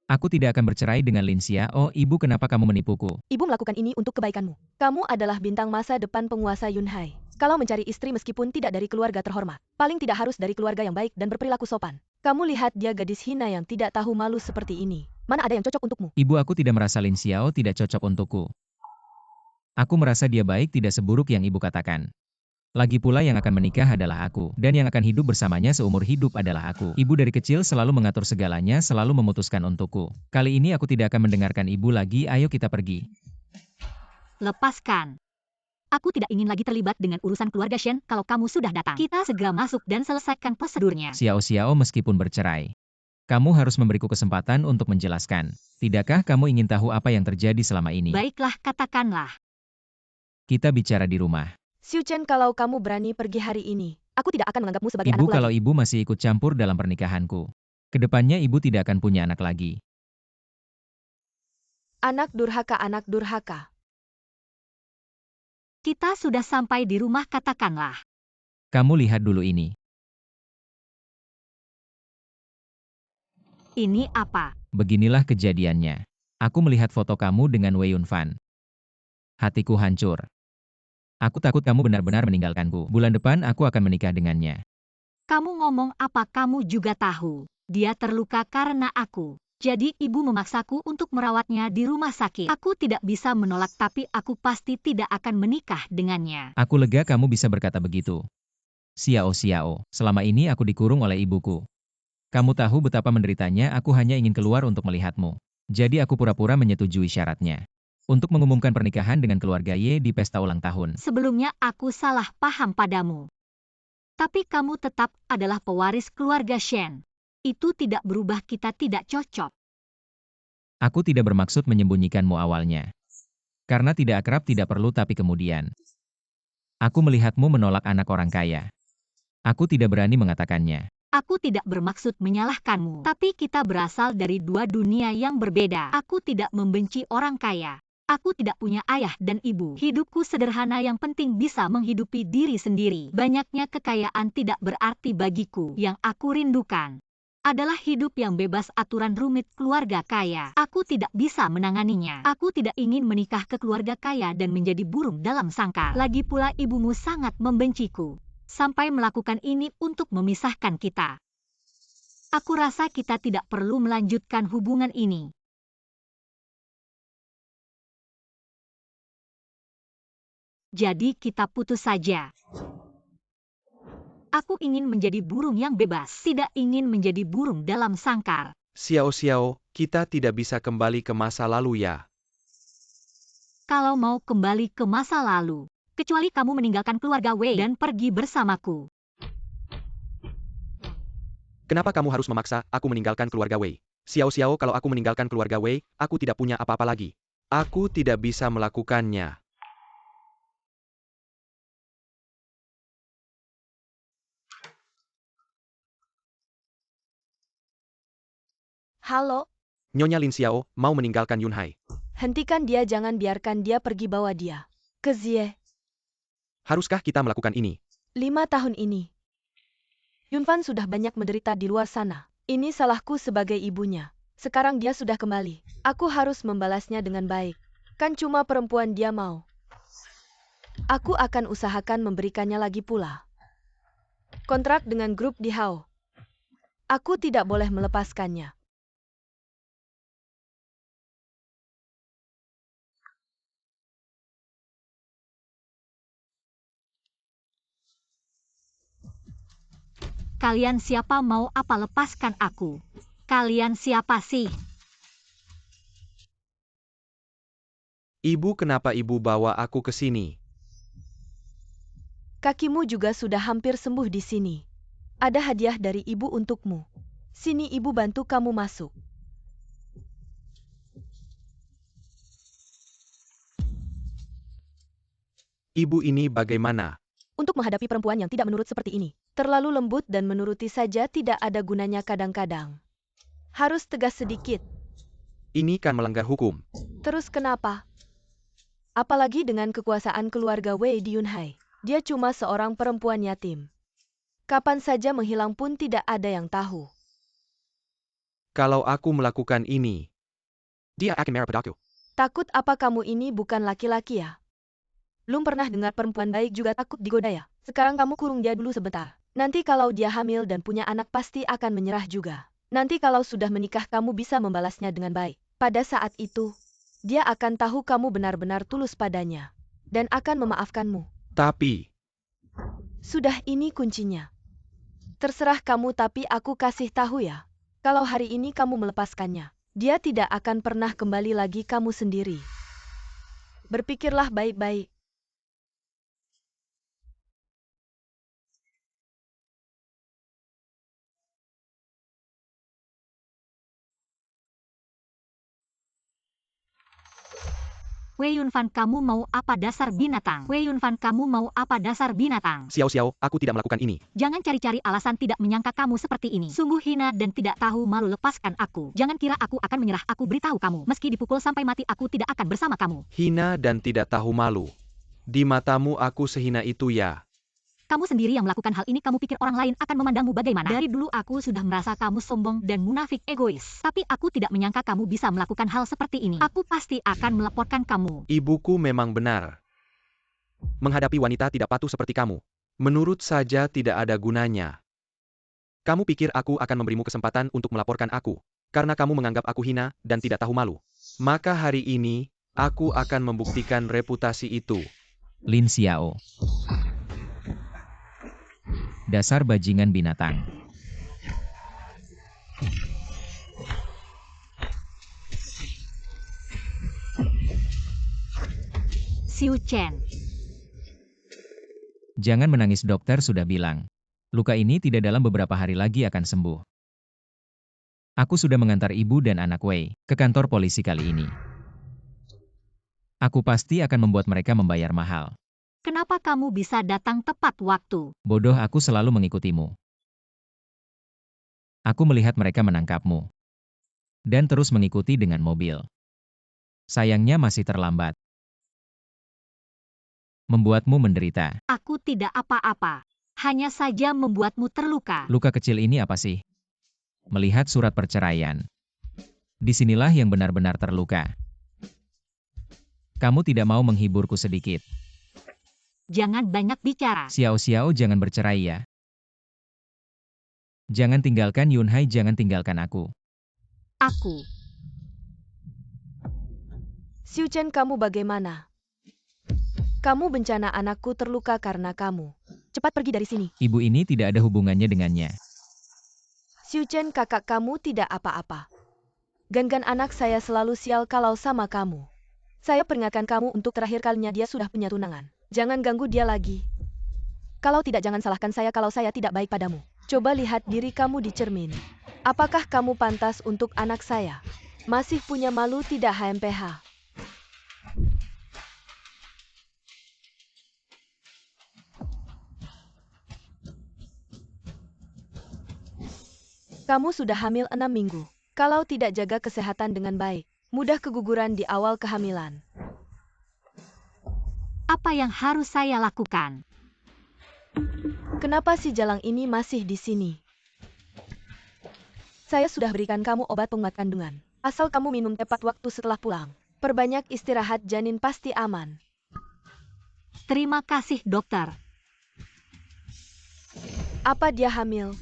Aku tidak akan bercerai dengan Lin Xiao. Oh, ibu, kenapa kamu menipuku? Ibu melakukan ini untuk kebaikanmu. Kamu adalah bintang masa depan penguasa Yunhai. Kalau mencari istri meskipun tidak dari keluarga terhormat, paling tidak harus dari keluarga yang baik dan berperilaku sopan. Kamu lihat dia, gadis hina yang tidak tahu malu seperti ini. Mana ada yang cocok untukmu? Ibu, aku tidak merasa Lin Xiao tidak cocok untukku. Aku merasa dia baik, tidak seburuk yang ibu katakan. Lagi pula yang akan menikah adalah aku, dan yang akan hidup bersamanya seumur hidup adalah aku. Ibu dari kecil selalu mengatur segalanya, selalu memutuskan untukku. Kali ini aku tidak akan mendengarkan ibu lagi, ayo kita pergi. Lepaskan. Aku tidak ingin lagi terlibat dengan urusan keluarga Shen. Kalau kamu sudah datang, kita segera masuk dan selesaikan prosedurnya. Xiao Xiao, meskipun bercerai, kamu harus memberiku kesempatan untuk menjelaskan. Tidakkah kamu ingin tahu apa yang terjadi selama ini? Baiklah, katakanlah. Kita bicara di rumah. Xiuchen, kalau kamu berani pergi hari ini, aku tidak akan menganggapmu sebagai Ibu, anakku kalau lagi. ibu masih ikut campur dalam pernikahanku, kedepannya ibu tidak akan punya anak lagi. Anak durhaka, anak durhaka. Kita sudah sampai di rumah, katakanlah. Kamu lihat dulu ini. Ini apa? Beginilah kejadiannya. Aku melihat foto kamu dengan Wei Yunfan. Hatiku hancur. Aku takut kamu benar-benar meninggalkanku. Bulan depan aku akan menikah dengannya. Kamu ngomong apa? Kamu juga tahu. Dia terluka karena aku. Jadi ibu memaksaku untuk merawatnya di rumah sakit. Aku tidak bisa menolak tapi aku pasti tidak akan menikah dengannya. Aku lega kamu bisa berkata begitu. Xiao, selama ini aku dikurung oleh ibuku. Kamu tahu betapa menderitanya, aku hanya ingin keluar untuk melihatmu. Jadi aku pura-pura menyetujui syaratnya. Untuk mengumumkan pernikahan dengan keluarga Ye di pesta ulang tahun. Sebelumnya aku salah paham padamu. Tapi kamu tetap adalah pewaris keluarga Shen. Itu tidak berubah, kita tidak cocok. Aku tidak bermaksud menyembunyikanmu awalnya. Karena tidak akrab tidak perlu, tapi kemudian aku melihatmu menolak anak orang kaya. Aku tidak berani mengatakannya. Aku tidak bermaksud menyalahkanmu, tapi kita berasal dari dua dunia yang berbeda. Aku tidak membenci orang kaya. Aku tidak punya ayah dan ibu. Hidupku sederhana, yang penting bisa menghidupi diri sendiri. Banyaknya kekayaan tidak berarti bagiku. Yang aku rindukan adalah hidup yang bebas aturan rumit keluarga kaya. Aku tidak bisa menanganinya. Aku tidak ingin menikah ke keluarga kaya dan menjadi burung dalam sangkar. Lagi pula ibumu sangat membenciku. Sampai melakukan ini untuk memisahkan kita. Aku rasa kita tidak perlu melanjutkan hubungan ini. Jadi kita putus saja. Aku ingin menjadi burung yang bebas, tidak ingin menjadi burung dalam sangkar. Xiao, kita tidak bisa kembali ke masa lalu ya. Kalau mau kembali ke masa lalu, kecuali kamu meninggalkan keluarga Wei dan pergi bersamaku. Kenapa kamu harus memaksa aku meninggalkan keluarga Wei? Xiao, kalau aku meninggalkan keluarga Wei, aku tidak punya apa-apa lagi. Aku tidak bisa melakukannya. Halo, Nyonya Lin Xiao mau meninggalkan Yunhai. hentikan dia, jangan biarkan dia pergi, bawa dia ke Zie. Haruskah kita melakukan ini? 5 tahun ini, Yunfan sudah banyak menderita di luar sana. Ini salahku sebagai ibunya. Sekarang dia sudah kembali. Aku harus membalasnya dengan baik. Kan cuma perempuan dia mau. Aku akan usahakan memberikannya lagi pula. Kontrak dengan grup di Hao. Aku tidak boleh melepaskannya. Kalian siapa, mau apa? Lepaskan aku. Kalian siapa sih? Ibu, kenapa ibu bawa aku ke sini? Kakimu juga sudah hampir sembuh di sini. Ada hadiah dari ibu untukmu. Sini ibu bantu kamu masuk. Ibu, ini bagaimana? Untuk menghadapi perempuan yang tidak menurut seperti ini. Terlalu lembut dan menuruti saja tidak ada gunanya kadang-kadang. Harus tegas sedikit. Ini kan melanggar hukum. Terus kenapa? Apalagi dengan kekuasaan keluarga Wei di Yunhai. Dia cuma seorang perempuan yatim. Kapan saja menghilang pun tidak ada yang tahu. Kalau aku melakukan ini, dia akan marah padaku. Takut apa, kamu ini bukan laki-laki ya? Belum pernah dengar perempuan baik juga takut digoda ya? Sekarang kamu kurung dia dulu sebentar. Nanti kalau dia hamil dan punya anak pasti akan menyerah juga. Nanti kalau sudah menikah kamu bisa membalasnya dengan baik. Pada saat itu, dia akan tahu kamu benar-benar tulus padanya. Dan akan memaafkanmu. Tapi, Sudah, ini kuncinya. Terserah kamu, tapi aku kasih tahu ya. Kalau hari ini kamu melepaskannya, dia tidak akan pernah kembali lagi, kamu sendiri. Berpikirlah baik-baik. Wei Yunfan, kamu mau apa, dasar binatang? Wei Yunfan, kamu mau apa, dasar binatang? Xiao, aku tidak melakukan ini. Jangan cari-cari alasan, tidak menyangka kamu seperti ini. Sungguh hina dan tidak tahu malu, lepaskan aku. Jangan kira aku akan menyerah, aku beritahu kamu. Meski dipukul sampai mati, aku tidak akan bersama kamu. Hina dan tidak tahu malu. Di matamu aku sehina itu ya? Kamu sendiri yang melakukan hal ini, kamu pikir orang lain akan memandangmu bagaimana? Dari dulu aku sudah merasa kamu sombong dan munafik, egois. Tapi aku tidak menyangka kamu bisa melakukan hal seperti ini. Aku pasti akan melaporkan kamu. Ibuku memang benar. Menghadapi wanita tidak patuh seperti kamu, menurut saja tidak ada gunanya. Kamu pikir aku akan memberimu kesempatan untuk melaporkan aku? karena kamu menganggap aku hina dan tidak tahu malu. Maka hari ini, aku akan membuktikan reputasi itu. Lin Xiao. Dasar bajingan binatang. Xiu Chen. Jangan menangis, dokter sudah bilang. Luka ini tidak dalam beberapa hari lagi akan sembuh. Aku sudah mengantar ibu dan anak Wei ke kantor polisi kali ini. Aku pasti akan membuat mereka membayar mahal. Kenapa kamu bisa datang tepat waktu? Bodoh, aku selalu mengikutimu. Aku melihat mereka menangkapmu. Dan terus mengikuti dengan mobil. Sayangnya masih terlambat. Membuatmu menderita. Aku tidak apa-apa. Hanya saja membuatmu terluka. Luka kecil ini apa sih? Melihat surat perceraian. Disinilah yang benar-benar terluka. Kamu tidak mau menghiburku sedikit. Jangan banyak bicara. Xiao Xiao, jangan bercerai ya. Jangan tinggalkan Yunhai, jangan tinggalkan aku. Aku. Xiu Chen, kamu bagaimana? Kamu bencana, anakku terluka karena kamu. Cepat pergi dari sini. Ibu ini tidak ada hubungannya dengannya. Xiu Chen, kakak kamu tidak apa-apa. Gan-Gan anak saya selalu sial kalau sama kamu. Saya peringatkan kamu untuk terakhir kalinya, dia sudah punya tunangan. Jangan ganggu dia lagi. Kalau tidak, jangan salahkan saya kalau saya tidak baik padamu. Coba lihat diri kamu di cermin. Apakah kamu pantas untuk anak saya? Masih punya malu tidak, HMPH? Kamu sudah hamil 6 minggu. Kalau tidak jaga kesehatan dengan baik, mudah keguguran di awal kehamilan. Apa yang harus saya lakukan? Kenapa si Jalang ini masih di sini? Saya sudah berikan kamu obat penguat kandungan. Asal kamu minum tepat waktu setelah pulang. Perbanyak istirahat, janin pasti aman. Terima kasih, dokter. Apa dia hamil?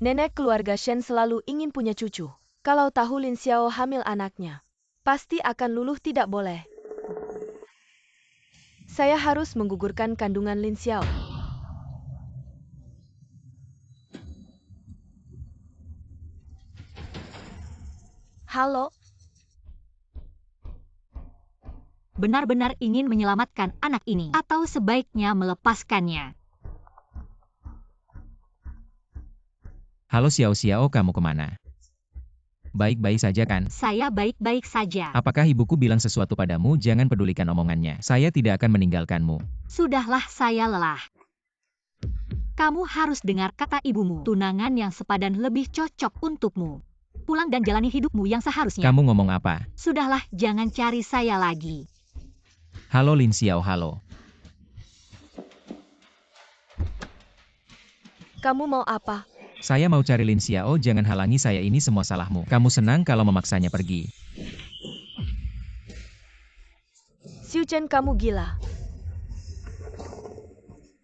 Nenek keluarga Shen selalu ingin punya cucu. Kalau tahu Lin Xiao hamil anaknya, pasti akan luluh, tidak boleh. Saya harus menggugurkan kandungan Lin Xiao. Halo? Benar-benar ingin menyelamatkan anak ini, atau sebaiknya melepaskannya? Halo Xiao Xiao, kamu kemana? Baik-baik saja kan? Saya baik-baik saja. Apakah ibuku bilang sesuatu padamu? Jangan pedulikan omongannya. Saya tidak akan meninggalkanmu. Sudahlah, saya lelah. Kamu harus dengar kata ibumu. Tunangan yang sepadan lebih cocok untukmu. Pulang dan jalani hidupmu yang seharusnya. Kamu ngomong apa? Sudahlah, jangan cari saya lagi. Halo Lin Xiao, halo. Kamu mau apa? Saya mau cari Lin Xiao, jangan halangi saya, ini semua salahmu. Kamu senang kalau memaksanya pergi. Xiu Chen, kamu gila.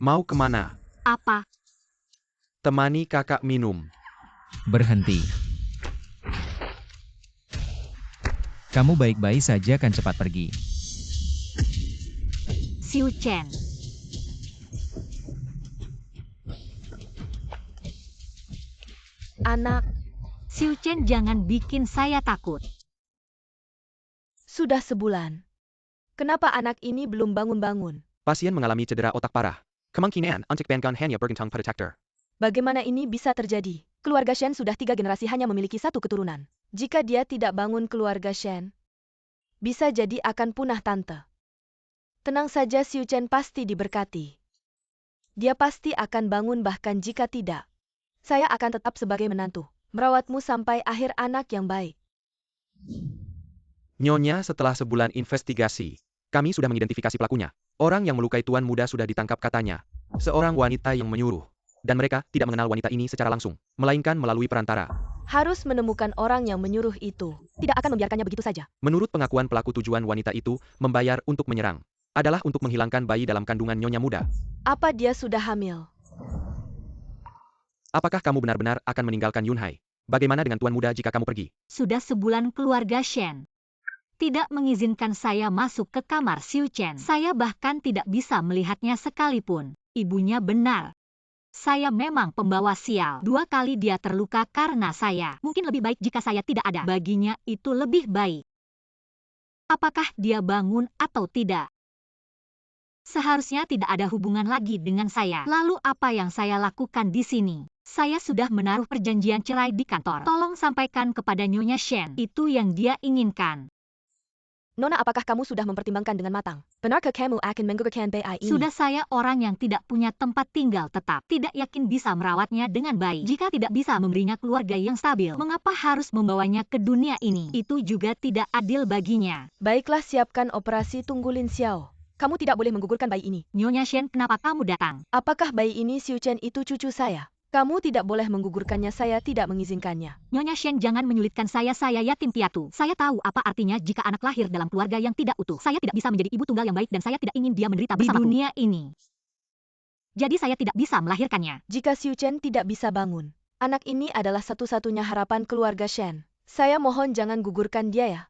Mau kemana? Apa? Temani kakak minum. Berhenti. Kamu baik-baik saja kan, cepat pergi. Xiu Chen. Anak, Xiu Chen, jangan bikin saya takut. sudah sebulan. Kenapa anak ini belum bangun-bangun? Pasien mengalami cedera otak parah. Kemungkinan untuk bangkan hanya bergantung pada dokter. Bagaimana ini bisa terjadi? Keluarga Shen sudah 3 generasi hanya memiliki 1 keturunan. Jika dia tidak bangun keluarga Shen, bisa jadi akan punah, tante. Tenang saja, Xiu Chen pasti diberkati. Dia pasti akan bangun, bahkan jika tidak, saya akan tetap sebagai menantu, merawatmu sampai akhir, anak yang baik. Nyonya, setelah sebulan investigasi, kami sudah mengidentifikasi pelakunya. Orang yang melukai tuan muda sudah ditangkap katanya. Seorang wanita yang menyuruh. Dan mereka tidak mengenal wanita ini secara langsung, melainkan melalui perantara. Harus menemukan orang yang menyuruh itu. Tidak akan membiarkannya begitu saja. Menurut pengakuan pelaku, tujuan wanita itu membayar untuk menyerang. adalah untuk menghilangkan bayi dalam kandungan Nyonya Muda. Apa dia sudah hamil? Apakah kamu benar-benar akan meninggalkan Yunhai? Bagaimana dengan Tuan Muda jika kamu pergi? Sudah sebulan keluarga Shen tidak mengizinkan saya masuk ke kamar Xiu Chen. Saya bahkan tidak bisa melihatnya sekalipun. Ibunya benar. Saya memang pembawa sial. 2 kali dia terluka karena saya. Mungkin lebih baik jika saya tidak ada. Baginya itu lebih baik. Apakah dia bangun atau tidak? Seharusnya tidak ada hubungan lagi dengan saya. Lalu apa yang saya lakukan di sini? Saya sudah menaruh perjanjian cerai di kantor. Tolong sampaikan kepada Nyonya Shen. Itu yang dia inginkan. Nona, apakah kamu sudah mempertimbangkan dengan matang? Benarkah kamu akan menggugurkan bayi ini? Sudah, saya orang yang tidak punya tempat tinggal tetap. Tidak yakin bisa merawatnya dengan baik. Jika tidak bisa memberinya keluarga yang stabil, mengapa harus membawanya ke dunia ini? Itu juga tidak adil baginya. Baiklah, siapkan operasi tunggu Lin Xiao. Kamu tidak boleh menggugurkan bayi ini. Nyonya Shen, kenapa kamu datang? Apakah bayi ini Xiu Chen itu cucu saya? Kamu tidak boleh menggugurkannya, saya tidak mengizinkannya. Nyonya Shen, jangan menyulitkan saya yatim piatu. Saya tahu apa artinya jika anak lahir dalam keluarga yang tidak utuh. Saya tidak bisa menjadi ibu tunggal yang baik dan saya tidak ingin dia menderita bersamaku di dunia ini. Jadi saya tidak bisa melahirkannya. Jika Xiu Chen tidak bisa bangun, anak ini adalah satu-satunya harapan keluarga Shen. Saya mohon jangan gugurkan dia ya.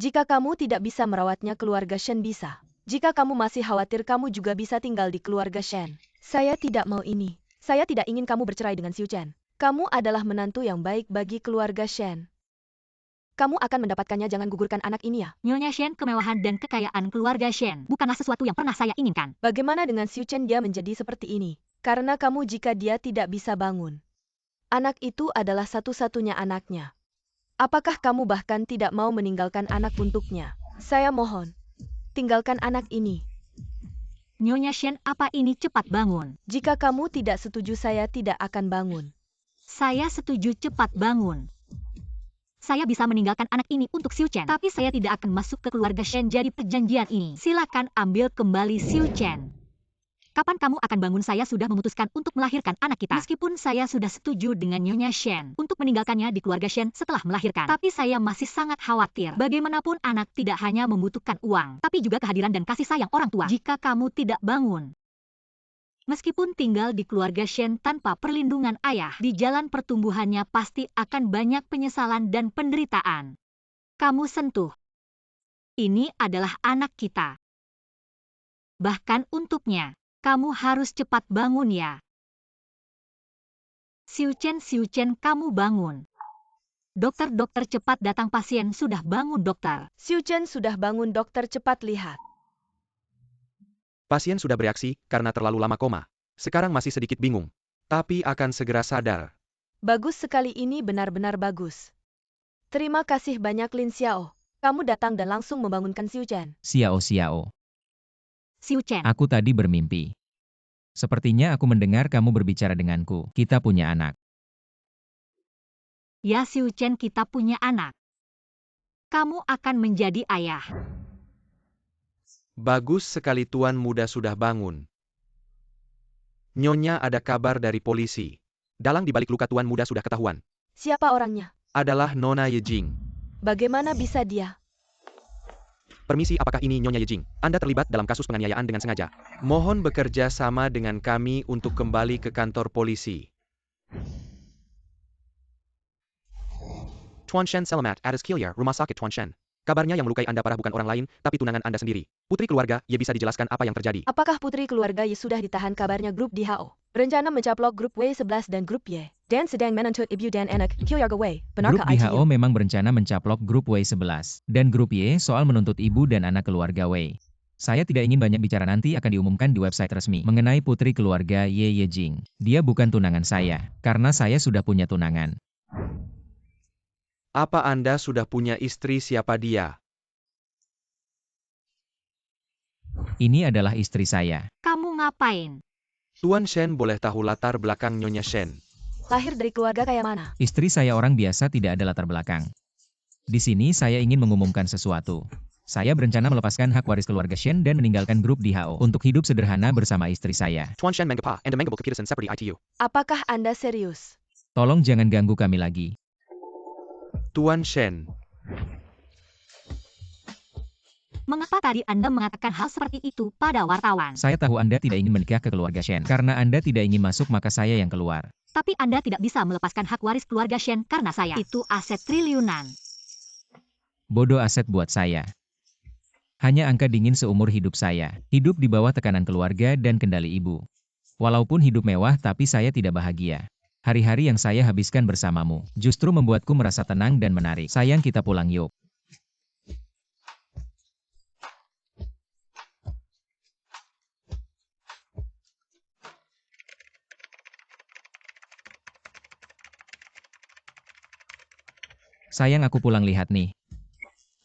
Jika kamu tidak bisa merawatnya, keluarga Shen bisa. Jika kamu masih khawatir, kamu juga bisa tinggal di keluarga Shen. Saya tidak mau ini. Saya tidak ingin kamu bercerai dengan Xiu Chen. Kamu adalah menantu yang baik bagi keluarga Shen. Kamu akan mendapatkannya, jangan gugurkan anak ini ya. Nyonya Shen, kemewahan dan kekayaan keluarga Shen bukanlah sesuatu yang pernah saya inginkan. Bagaimana dengan Xiu Chen, dia menjadi seperti ini? Karena kamu jika dia tidak bisa bangun. Anak itu adalah satu-satunya anaknya. Apakah kamu bahkan tidak mau meninggalkan anak untuknya? Saya mohon, tinggalkan anak ini. Nyonya Shen, apa ini cepat bangun? Jika kamu tidak setuju, saya tidak akan bangun. Saya setuju cepat bangun. Saya bisa meninggalkan anak ini untuk Xiu Chen, tapi saya tidak akan masuk ke keluarga Shen jadi perjanjian ini. Silakan ambil kembali Xiu Chen. Kapan kamu akan bangun? Saya sudah memutuskan untuk melahirkan anak kita. Meskipun saya sudah setuju dengan Nyonya Shen untuk meninggalkannya di keluarga Shen setelah melahirkan, tapi saya masih sangat khawatir. Bagaimanapun anak tidak hanya membutuhkan uang, tapi juga kehadiran dan kasih sayang orang tua. Jika kamu tidak bangun, meskipun tinggal di keluarga Shen tanpa perlindungan ayah, di jalan pertumbuhannya pasti akan banyak penyesalan dan penderitaan. Kamu sentuh. Ini adalah anak kita. Bahkan untuknya, kamu harus cepat bangun ya. Xiu Chen, kamu bangun. Dokter, cepat datang, pasien sudah bangun, dokter. Xiu Chen sudah bangun, dokter, cepat lihat. Pasien sudah bereaksi karena terlalu lama koma. Sekarang masih sedikit bingung, tapi akan segera sadar. Bagus sekali, ini benar-benar bagus. Terima kasih banyak Lin Xiao. Kamu datang dan langsung membangunkan Xiu Chen. Xiao. Xiu Chen. Aku tadi bermimpi. Sepertinya aku mendengar kamu berbicara denganku. Kita punya anak. Ya Xiu Chen, kita punya anak. Kamu akan menjadi ayah. Bagus sekali, Tuan Muda sudah bangun. Nyonya, ada kabar dari polisi. Dalang di balik luka Tuan Muda sudah ketahuan. Siapa orangnya? Adalah Nona Yejing. Bagaimana bisa dia? Permisi, apakah ini Nyonya Yejing? Anda terlibat dalam kasus penganiayaan dengan sengaja. Mohon bekerja sama dengan kami untuk kembali ke kantor polisi. Tuan Shen selamat atas Kilia, Rumah Sakit Tuan Shen. Kabarnya yang melukai Anda parah bukan orang lain, tapi tunangan Anda sendiri. Putri keluarga, Ye, bisa dijelaskan apa yang terjadi? Apakah putri keluarga Ye sudah ditahan? Kabarnya grup DHO berencana mencaplok grup W11 dan grup Y. Dan sedang menuntut ibu dan anak keluarga W. Grup Benarkah DHO itu? memang berencana mencaplok grup W11 dan grup Y soal menuntut ibu dan anak keluarga W. Saya tidak ingin banyak bicara, nanti akan diumumkan di website resmi mengenai putri keluarga Ye Yejing. Dia bukan tunangan saya, karena saya sudah punya tunangan. Apa Anda sudah punya istri? Siapa dia? Ini adalah istri saya. Kamu ngapain? Tuan Shen, boleh tahu latar belakang Nyonya Shen? Lahir dari keluarga kaya mana? Istri saya orang biasa, tidak ada latar belakang. Di sini saya ingin mengumumkan sesuatu. Saya berencana melepaskan hak waris keluarga Shen dan meninggalkan grup DHO untuk hidup sederhana bersama istri saya. Tuan Shen Mengapa and Mengable Kepidasan seperti ITU. Apakah Anda serius? Tolong jangan ganggu kami lagi. Tuan Shen. Mengapa tadi Anda mengatakan hal seperti itu pada wartawan? Saya tahu Anda tidak ingin menikah ke keluarga Shen. Karena Anda tidak ingin masuk maka saya yang keluar. Tapi Anda tidak bisa melepaskan hak waris keluarga Shen karena saya. Itu aset triliunan. Bodoh aset buat saya. Hanya angka dingin seumur hidup saya. Hidup di bawah tekanan keluarga dan kendali ibu. Walaupun hidup mewah tapi saya tidak bahagia. Hari-hari yang saya habiskan bersamamu justru membuatku merasa tenang dan menarik. Sayang, kita pulang yuk. Sayang, aku pulang, lihat nih.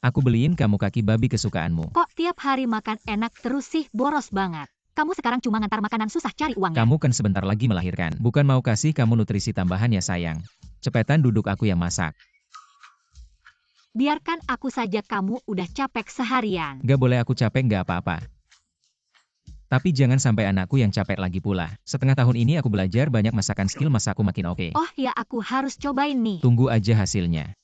Aku beliin kamu kaki babi kesukaanmu. Kok tiap hari makan enak terus sih, boros banget. Kamu sekarang cuma ngantar makanan susah cari uangnya. Kamu kan sebentar lagi melahirkan. Bukan mau kasih kamu nutrisi tambahan ya sayang. Cepetan duduk, aku yang masak. Biarkan aku saja, kamu udah capek seharian. Gak boleh aku capek, gak apa-apa. Tapi jangan sampai anakku yang capek lagi pula. Setengah tahun ini aku belajar banyak masakan, skill masakku makin oke. Oh ya, aku harus cobain nih. Tunggu aja hasilnya.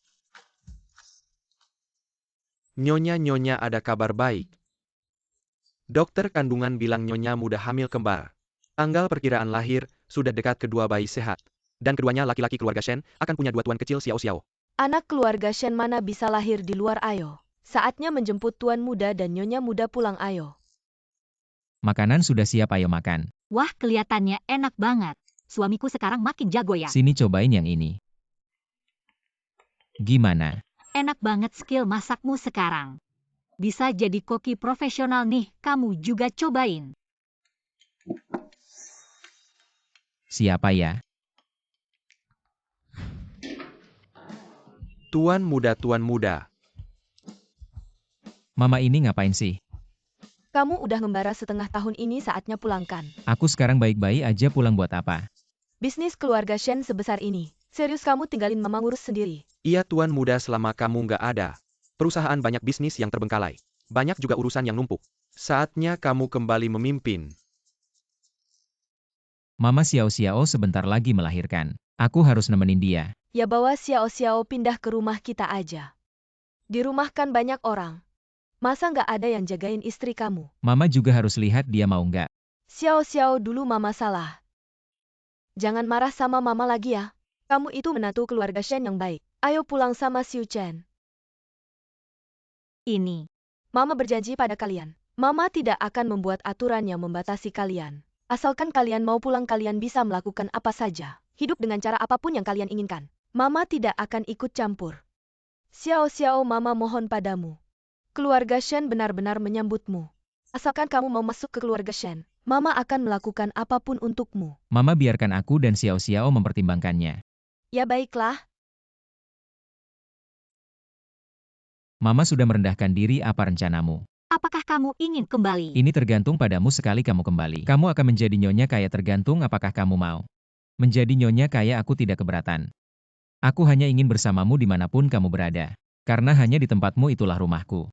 Nyonya ada kabar baik. Dokter kandungan bilang Nyonya mudah hamil kembar. Tanggal perkiraan lahir, sudah dekat, kedua bayi sehat. Dan keduanya laki-laki keluarga Shen, akan punya 2 tuan kecil Xiao Xiao. Anak keluarga Shen mana bisa lahir di luar, ayo. Saatnya menjemput tuan muda dan nyonya muda pulang, ayo. Makanan sudah siap, ayo makan. Wah, kelihatannya enak banget. Suamiku sekarang makin jago ya. Sini cobain yang ini. Gimana? Enak banget skill masakmu sekarang. Bisa jadi koki profesional nih, kamu juga cobain. Siapa ya? Tuan muda. Mama ini ngapain sih? Kamu udah ngembara setengah tahun ini, saatnya pulangkan. Aku sekarang baik-baik aja, pulang buat apa? Bisnis keluarga Shen sebesar ini. Serius kamu tinggalin mama ngurus sendiri? Iya tuan muda, selama kamu nggak ada. Perusahaan banyak bisnis yang terbengkalai. Banyak juga urusan yang numpuk. Saatnya kamu kembali memimpin. Mama Xiao Xiao sebentar lagi melahirkan. Aku harus nemenin dia. Ya bawa Xiao Xiao pindah ke rumah kita aja. Di rumah kan banyak orang. Masa nggak ada yang jagain istri kamu? Mama juga harus lihat dia mau nggak. Xiao Xiao, dulu mama salah. Jangan marah sama mama lagi ya. Kamu itu menantu keluarga Shen yang baik. Ayo pulang sama Xiu Chen. Ini. Mama berjanji pada kalian. Mama tidak akan membuat aturan yang membatasi kalian. Asalkan kalian mau pulang, kalian bisa melakukan apa saja. Hidup dengan cara apapun yang kalian inginkan. Mama tidak akan ikut campur. Xiao Xiao, mama mohon padamu. Keluarga Shen benar-benar menyambutmu. Asalkan kamu mau masuk ke keluarga Shen, mama akan melakukan apapun untukmu. Mama biarkan aku dan Xiao Xiao mempertimbangkannya. Ya baiklah. Mama sudah merendahkan diri, apa rencanamu? Apakah kamu ingin kembali? Ini tergantung padamu, sekali kamu kembali. Kamu akan menjadi nyonya kaya, tergantung apakah kamu mau. Menjadi nyonya kaya aku tidak keberatan. Aku hanya ingin bersamamu dimanapun kamu berada. Karena hanya di tempatmu itulah rumahku.